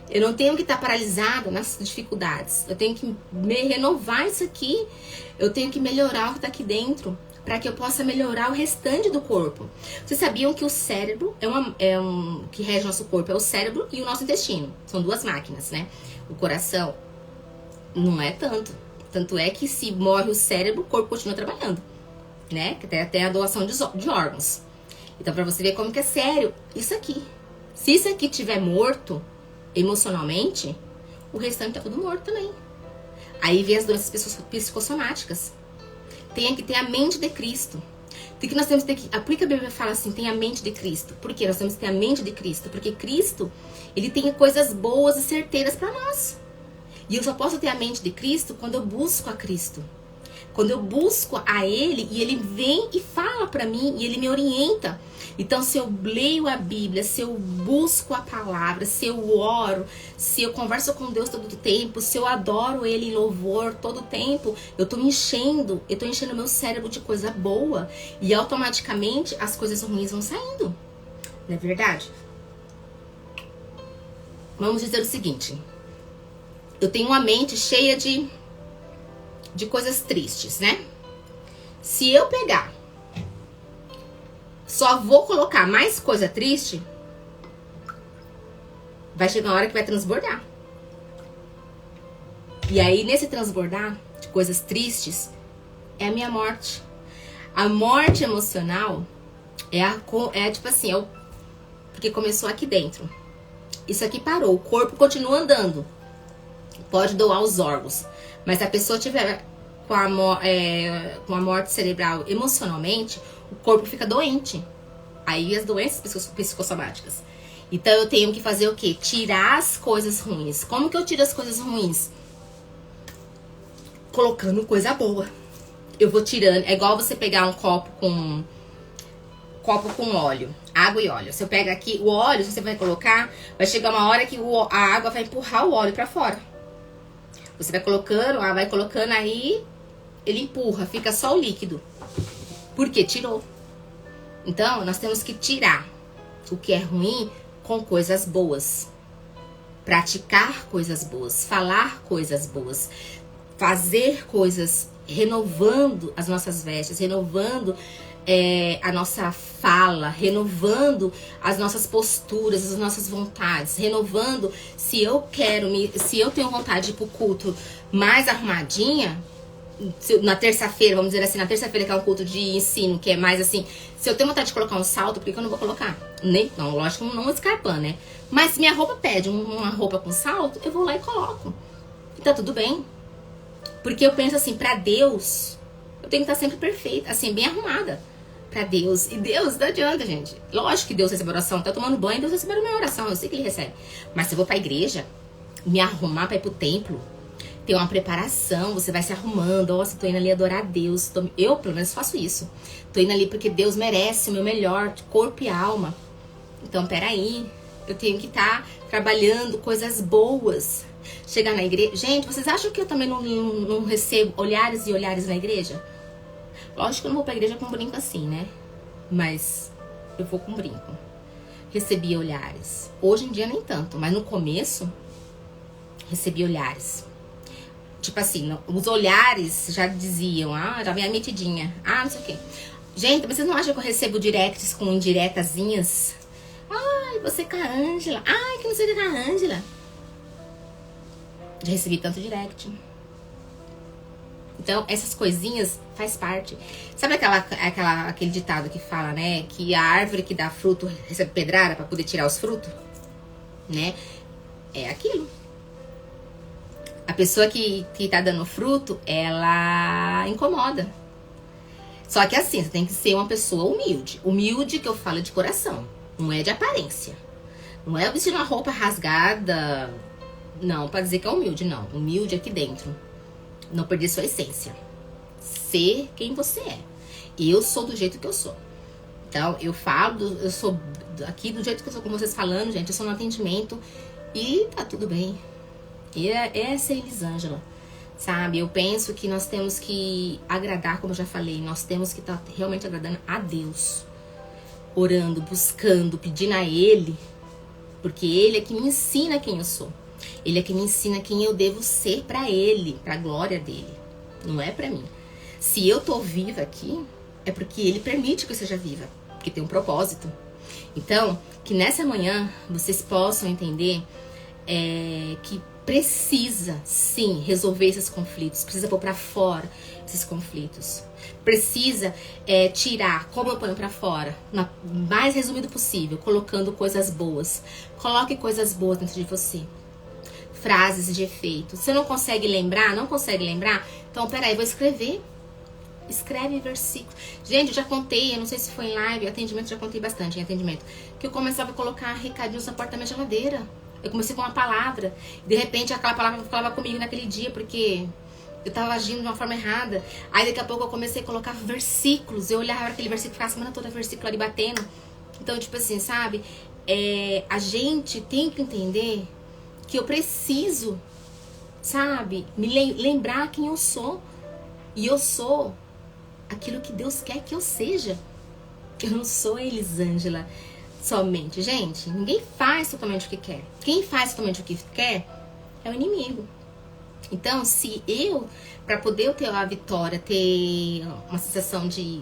Eu não tenho que estar paralisada nas dificuldades. Eu tenho que me renovar isso aqui. Eu tenho que melhorar o que está aqui dentro, para que eu possa melhorar o restante do corpo. Vocês sabiam que o cérebro que rege o nosso corpo é o cérebro e o nosso intestino. São duas máquinas, né? O coração não é tanto. Tanto é que se morre o cérebro, o corpo continua trabalhando, né? Que tem a doação de órgãos. Então, pra você ver como que é sério isso aqui. Se isso aqui tiver morto emocionalmente, o restante tá tudo morto também. Aí vem as doenças psicossomáticas. Tem que ter a mente de Cristo. Por que nós temos que ter por que a Bíblia fala assim, tem a mente de Cristo? Por que nós temos que ter a mente de Cristo? Porque Cristo, ele tem coisas boas e certeiras pra nós. E eu só posso ter a mente de Cristo quando eu busco a Cristo. Quando eu busco a Ele e Ele vem e fala pra mim e Ele me orienta. Então, se eu leio a Bíblia, se eu busco a palavra, se eu oro, se eu converso com Deus todo o tempo, se eu adoro Ele em louvor todo o tempo, eu tô enchendo meu cérebro de coisa boa e automaticamente as coisas ruins vão saindo. Não é verdade? Vamos dizer o seguinte. Eu tenho uma mente cheia de coisas tristes, né? Se eu pegar, só vou colocar mais coisa triste, vai chegar uma hora que vai transbordar. E aí, nesse transbordar de coisas tristes, é a minha morte. A morte emocional é tipo assim, porque começou aqui dentro. Isso aqui parou, o corpo continua andando. Pode doar os órgãos. Mas se a pessoa tiver com a morte cerebral emocionalmente, o corpo fica doente. Aí as doenças psicossomáticas. Então eu tenho que fazer o quê? Tirar as coisas ruins. Como que eu tiro as coisas ruins? Colocando coisa boa. Eu vou tirando. É igual você pegar um copo com óleo. Água e óleo. Você pega aqui o óleo, você vai colocar, vai chegar uma hora que a água vai empurrar o óleo pra fora. Você vai colocando aí, ele empurra, fica só o líquido. Por quê? Tirou. Então, nós temos que tirar o que é ruim com coisas boas. Praticar coisas boas, falar coisas boas, fazer coisas, renovando as nossas vestes, renovando a nossa fala, renovando as nossas posturas, as nossas vontades, renovando. Se eu tenho vontade de ir pro culto mais arrumadinha, na terça-feira, vamos dizer assim, na terça-feira que é um culto de ensino, que é mais assim, se eu tenho vontade de colocar um salto, por que eu não vou colocar? Não, lógico, não escarpando, né? Mas se minha roupa pede uma roupa com salto, eu vou lá e coloco. E tá tudo bem. Porque eu penso assim, pra Deus, eu tenho que estar sempre perfeita, assim, bem arrumada. Pra Deus. E Deus, não adianta, gente. Lógico que Deus recebe oração. Tá tomando banho, Deus recebe a minha oração. Eu sei que Ele recebe. Mas se eu vou pra igreja, me arrumar pra ir pro templo, ter uma preparação, você vai se arrumando. Nossa, tô indo ali adorar a Deus. Eu, pelo menos, faço isso. Tô indo ali porque Deus merece o meu melhor, de corpo e alma. Então, peraí. Eu tenho que estar trabalhando coisas boas. Chegar na igreja. Gente, vocês acham que eu também não recebo olhares e olhares na igreja? Lógico que eu não vou pra igreja com um brinco assim, né? Mas eu vou com um brinco. Recebi olhares. Hoje em dia nem tanto, mas no começo recebi olhares. Tipo assim, os olhares já diziam, já vem a metidinha. Não sei o quê. Gente, vocês não acham que eu recebo directs com indiretazinhas? Ai, você com a Ângela. Ai, que não sei o que é a Ângela. Já recebi tanto direct. Então, essas coisinhas faz parte. Sabe aquele ditado que fala, né? Que a árvore que dá fruto recebe pedrada para poder tirar os frutos? Né? É aquilo. A pessoa que tá dando fruto, ela incomoda. Só que assim, você tem que ser uma pessoa humilde. Humilde que eu falo de coração, não é de aparência. Não é vestir uma roupa rasgada, não, pra dizer que é humilde, não. Humilde aqui dentro. Não perder sua essência. Ser quem você é. Eu sou do jeito que eu sou. Então, eu falo, eu sou aqui do jeito que eu sou, como vocês falando, gente, eu sou no atendimento e tá tudo bem. E essa é a Elisângela, sabe? Eu penso que nós temos que agradar, como eu já falei, nós temos que estar realmente agradando a Deus. Orando, buscando, pedindo a Ele, porque Ele é que me ensina quem eu sou. Ele é que me ensina quem eu devo ser pra Ele, pra glória dele. Não é pra mim. Se eu tô viva aqui, é porque Ele permite que eu seja viva, porque tem um propósito. Então, que nessa manhã vocês possam entender que precisa, sim, resolver esses conflitos. Precisa pôr pra fora esses conflitos. Precisa tirar, como eu ponho pra fora, mais resumido possível, colocando coisas boas. Coloque coisas boas dentro de você. Frases de efeito. Você não consegue lembrar? Não consegue lembrar? Então, peraí, vou escrever. Escreve versículos. Gente, eu já contei, eu não sei se foi em live, atendimento, já contei bastante em atendimento, que eu começava a colocar recadinhos na porta da minha geladeira. Eu comecei com uma palavra. De repente, aquela palavra falava comigo naquele dia, porque eu tava agindo de uma forma errada. Aí, daqui a pouco, eu comecei a colocar versículos. Eu olhava aquele versículo, ficava a semana toda versículo ali batendo. Então, tipo assim, sabe? A gente tem que entender que eu preciso, sabe? Me lembrar quem eu sou. E eu sou aquilo que Deus quer que eu seja. Eu não sou a Elisângela somente. Gente, ninguém faz totalmente o que quer. Quem faz totalmente o que quer é o inimigo. Então, se eu, para poder ter a vitória, ter uma sensação de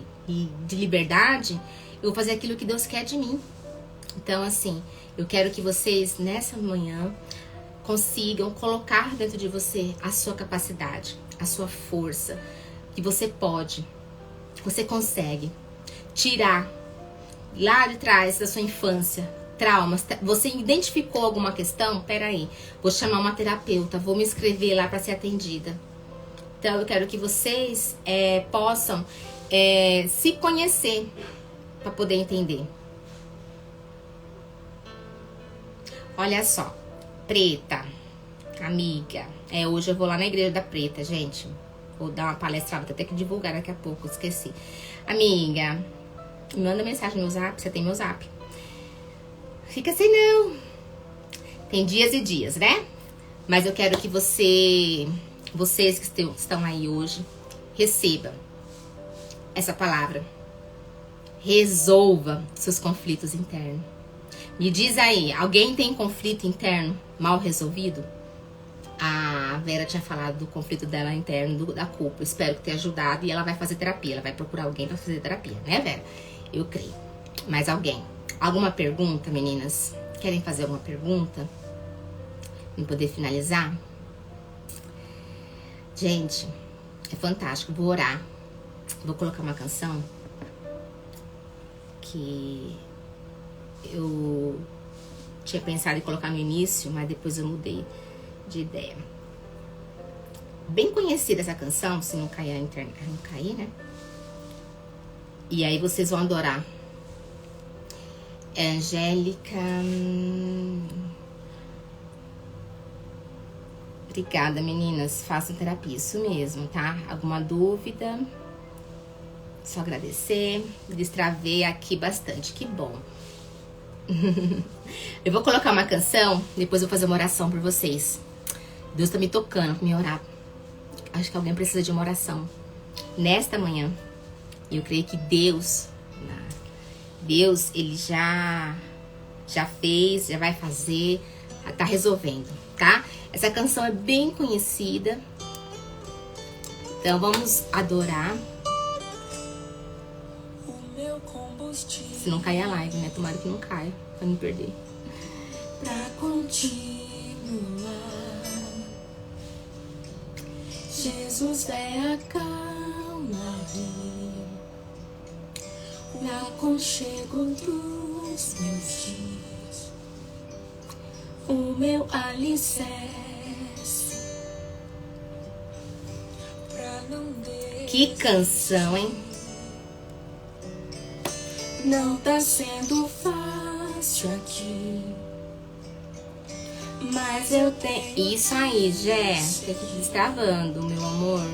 liberdade, eu vou fazer aquilo que Deus quer de mim. Então, assim, eu quero que vocês, nessa manhã, consigam colocar dentro de você a sua capacidade, a sua força, que você pode, você consegue tirar lá de trás da sua infância, traumas. Você identificou alguma questão? Peraí, vou chamar uma terapeuta, vou me inscrever lá para ser atendida. Então eu quero que vocês possam se conhecer para poder entender. Olha só, Preta, amiga, hoje eu vou lá na igreja da Preta, gente. Vou dar uma palestrada, vou ter que divulgar daqui a pouco, esqueci. Amiga, me manda mensagem no zap, você tem meu zap. Fica assim não. Tem dias e dias, né? Mas eu quero que vocês que estão aí hoje, recebam essa palavra. Resolva seus conflitos internos. Me diz aí, alguém tem conflito interno mal resolvido? A Vera tinha falado do conflito dela interno, da culpa. Eu espero que tenha ajudado e ela vai fazer terapia. Ela vai procurar alguém pra fazer terapia, né, Vera? Eu creio. Mais alguém? Alguma pergunta, meninas? Querem fazer alguma pergunta? Pra poder finalizar? Gente, é fantástico. Vou orar. Vou colocar uma canção que eu tinha pensado em colocar no início, mas depois eu mudei de ideia. Bem conhecida essa canção, se não cair a internet, não cair, né? E aí vocês vão adorar. Angélica. Obrigada, meninas. Façam terapia, isso mesmo, tá? Alguma dúvida? Só agradecer. Destravei aqui bastante, que bom. Eu vou colocar uma canção, depois eu vou fazer uma oração por vocês. Deus tá me tocando pra me orar. Acho que alguém precisa de uma oração nesta manhã. E eu creio que Deus, ele já fez, já vai fazer, tá resolvendo, tá? Essa canção é bem conhecida. Então vamos adorar. Se não cair a live, né? Tomara que não caia, pra não perder. Pra continuar, Jesus é a calmaria, o aconchego dos meus dias, o meu alicerce, Que canção, hein? Não tá sendo fácil aqui, mas eu tenho... Isso aí, Jé. Tô aqui destravando, meu amor.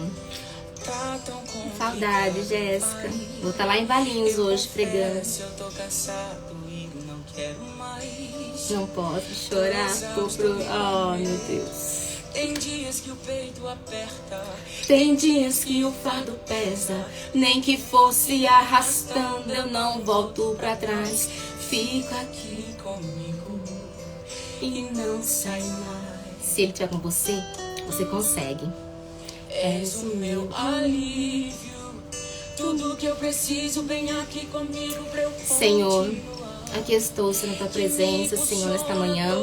Tá tão complicado. Saudade, Jéssica. Vou estar lá em Valinhos hoje, pregando. Eu tô cansado e não quero mais. Não posso chorar, Oh, meu Deus. Tem dias que o peito aperta, Tem dias que o fardo pesa. Nem que fosse arrastando, eu não volto pra trás. Fico aqui comigo e não sai mais. Se ele estiver com você, você consegue. és o meu alívio. Tudo que eu preciso, vem aqui comigo pra eu Senhor, aqui estou, Senhor, na tua presença, Senhor, nesta manhã.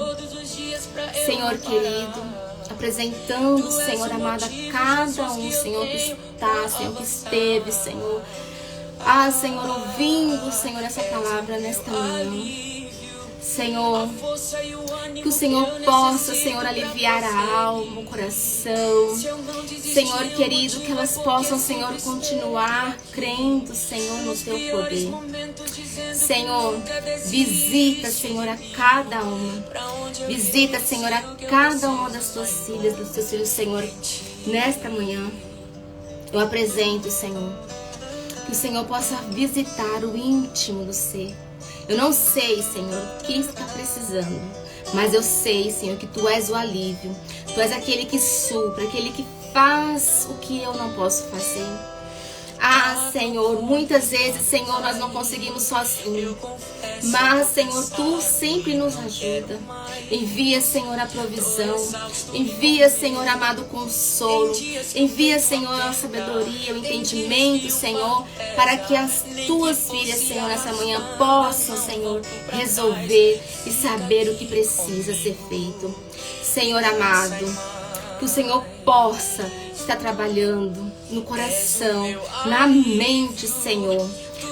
Senhor querido, apresentando, Senhor amado, a cada um, Senhor, que está, Senhor, que esteve, Senhor. Ah, Senhor, ouvindo, Senhor, essa palavra nesta manhã. Senhor, que o Senhor possa, Senhor, aliviar a alma, o coração. Senhor querido, que elas possam, Senhor, continuar crendo, Senhor, no teu poder. Senhor, visita, Senhor, a cada uma. Visita, Senhor, a cada uma das tuas filhas, dos teus filhos, Senhor, nesta manhã. Eu apresento, Senhor, que o Senhor possa visitar o íntimo do ser. Eu não sei, Senhor, o que está precisando, mas eu sei, Senhor, que Tu és o alívio. Tu és aquele que supra, aquele que faz o que eu não posso fazer. Ah, Senhor, muitas vezes, Senhor, nós não conseguimos sozinhos. Mas, Senhor, Tu sempre nos ajuda. Envia, Senhor, a provisão. Envia, Senhor, amado, consolo. Envia, Senhor, a sabedoria, o entendimento, Senhor, para que as Tuas filhas, Senhor, nessa manhã possam, Senhor, resolver e saber o que precisa ser feito. Senhor amado, que o Senhor possa estar trabalhando no coração, na mente, Senhor,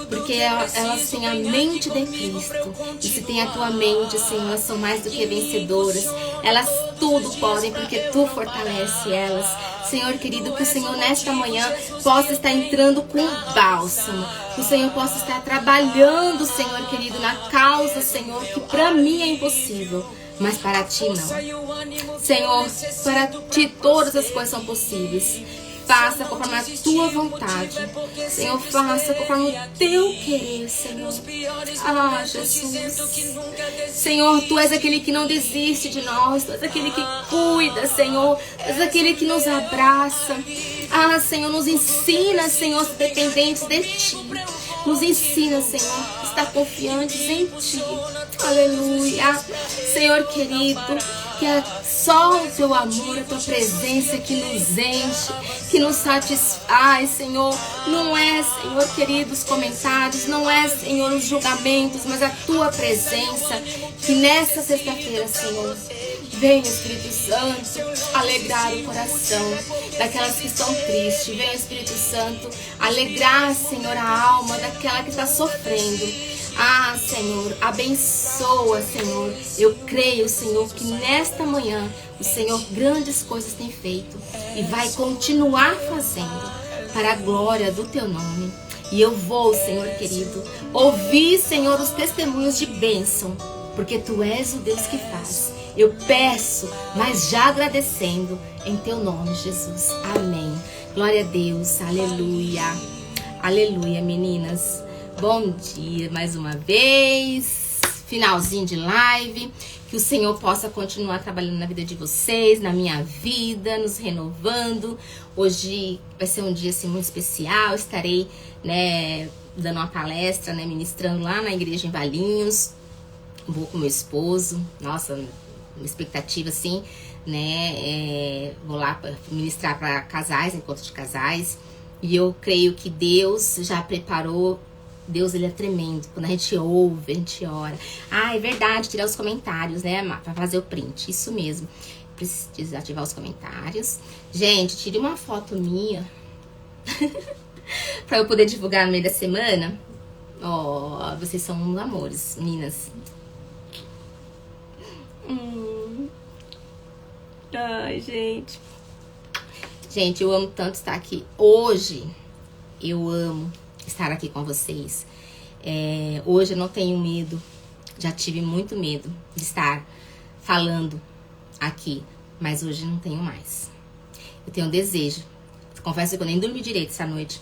porque elas têm a mente de Cristo, e se tem a tua mente, Senhor, elas são mais do que vencedoras, elas tudo podem, porque Tu fortalece elas. Senhor querido, que o Senhor nesta manhã possa estar entrando com bálsamo, que o Senhor possa estar trabalhando, Senhor querido, na causa, Senhor, que para mim é impossível, mas para Ti não. Senhor, para Ti todas as coisas são possíveis. Faça conforme a Tua vontade. Senhor, faça conforme o Teu querer, Senhor. Ah, Jesus. Senhor, Tu és aquele que não desiste de nós. Tu és aquele que cuida, Senhor. Tu és aquele que nos abraça. Ah, Senhor, nos ensina, Senhor, a ser dependentes de Ti. Nos ensina, Senhor, a estar confiantes em Ti. Aleluia. Senhor querido, que é só o Teu amor, a Tua presença que nos enche, que nos satisfaz, Senhor. Não é, Senhor querido, os comentários, não é, Senhor, os julgamentos, mas a Tua presença, que nessa sexta-feira, Senhor, vem, Espírito Santo, alegrar o coração daquelas que estão tristes. Vem, Espírito Santo, alegrar, Senhor, a alma daquela que está sofrendo. Ah, Senhor, abençoa, Senhor. Eu creio, Senhor, que nesta manhã o Senhor grandes coisas tem feito e vai continuar fazendo para a glória do Teu nome. E eu vou, Senhor querido, ouvir, Senhor, os testemunhos de bênção, porque Tu és o Deus que faz. Eu peço, mas já agradecendo, em Teu nome, Jesus. Amém. Glória a Deus. Aleluia. Aleluia, meninas. Bom dia mais uma vez. Finalzinho de live. Que o Senhor possa continuar trabalhando na vida de vocês, na minha vida, nos renovando. Hoje vai ser um dia assim, muito especial. Estarei, né, dando uma palestra, né, ministrando lá na igreja em Valinhos. Vou com meu esposo. Nossa, uma expectativa assim, né? Vou lá ministrar para casais, encontro de casais. E eu creio que Deus já preparou. Deus, Ele é tremendo. Quando a gente ouve, a gente ora. Ah, é verdade, tirar os comentários, né, pra fazer o print. Isso mesmo. Preciso desativar os comentários. Gente, tire uma foto minha pra eu poder divulgar no meio da semana. Ó, vocês são uns amores, meninas. Ai, gente. Gente, eu amo tanto estar aqui. Hoje, eu amo estar aqui com vocês. Hoje eu não tenho medo. Já tive muito medo de estar falando aqui. Mas hoje não tenho mais. Eu tenho um desejo. Confesso que eu nem dormi direito essa noite.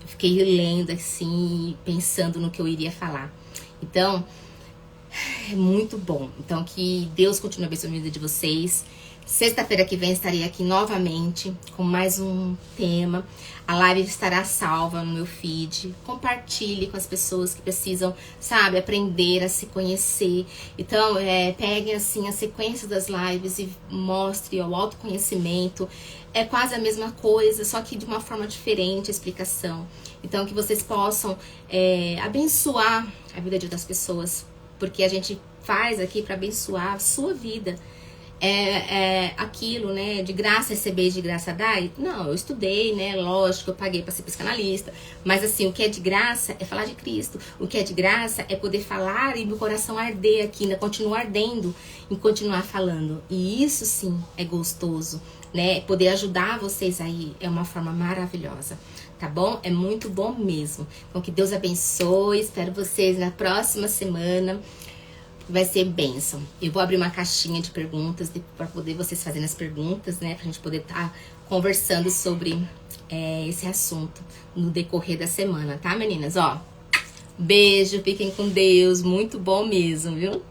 Eu fiquei lendo assim, pensando no que eu iria falar. Então, é muito bom. Então, que Deus continue abençoando a vida de vocês. Sexta-feira que vem estarei aqui novamente com mais um tema. A live estará salva no meu feed. Compartilhe com as pessoas que precisam, sabe, aprender a se conhecer. Então, peguem assim a sequência das lives e mostre o autoconhecimento. É quase a mesma coisa, só que de uma forma diferente a explicação. Então, que vocês possam abençoar a vida de outras pessoas. Porque a gente faz aqui para abençoar a sua vida. Aquilo, né, de graça receber, de graça dar. Não, eu estudei, né, lógico, eu paguei para ser psicanalista, mas assim, o que é de graça é falar de Cristo, o que é de graça é poder falar e meu coração arder aqui, ainda continuar ardendo e continuar falando, e isso sim é gostoso, né, poder ajudar vocês aí é uma forma maravilhosa, tá bom? É muito bom mesmo. Então que Deus abençoe, espero vocês na próxima semana. Vai ser bênção. Eu vou abrir uma caixinha de perguntas para poder vocês fazerem as perguntas, né? Pra gente poder estar conversando sobre esse assunto no decorrer da semana, tá, meninas? Ó, beijo, fiquem com Deus. Muito bom mesmo, viu?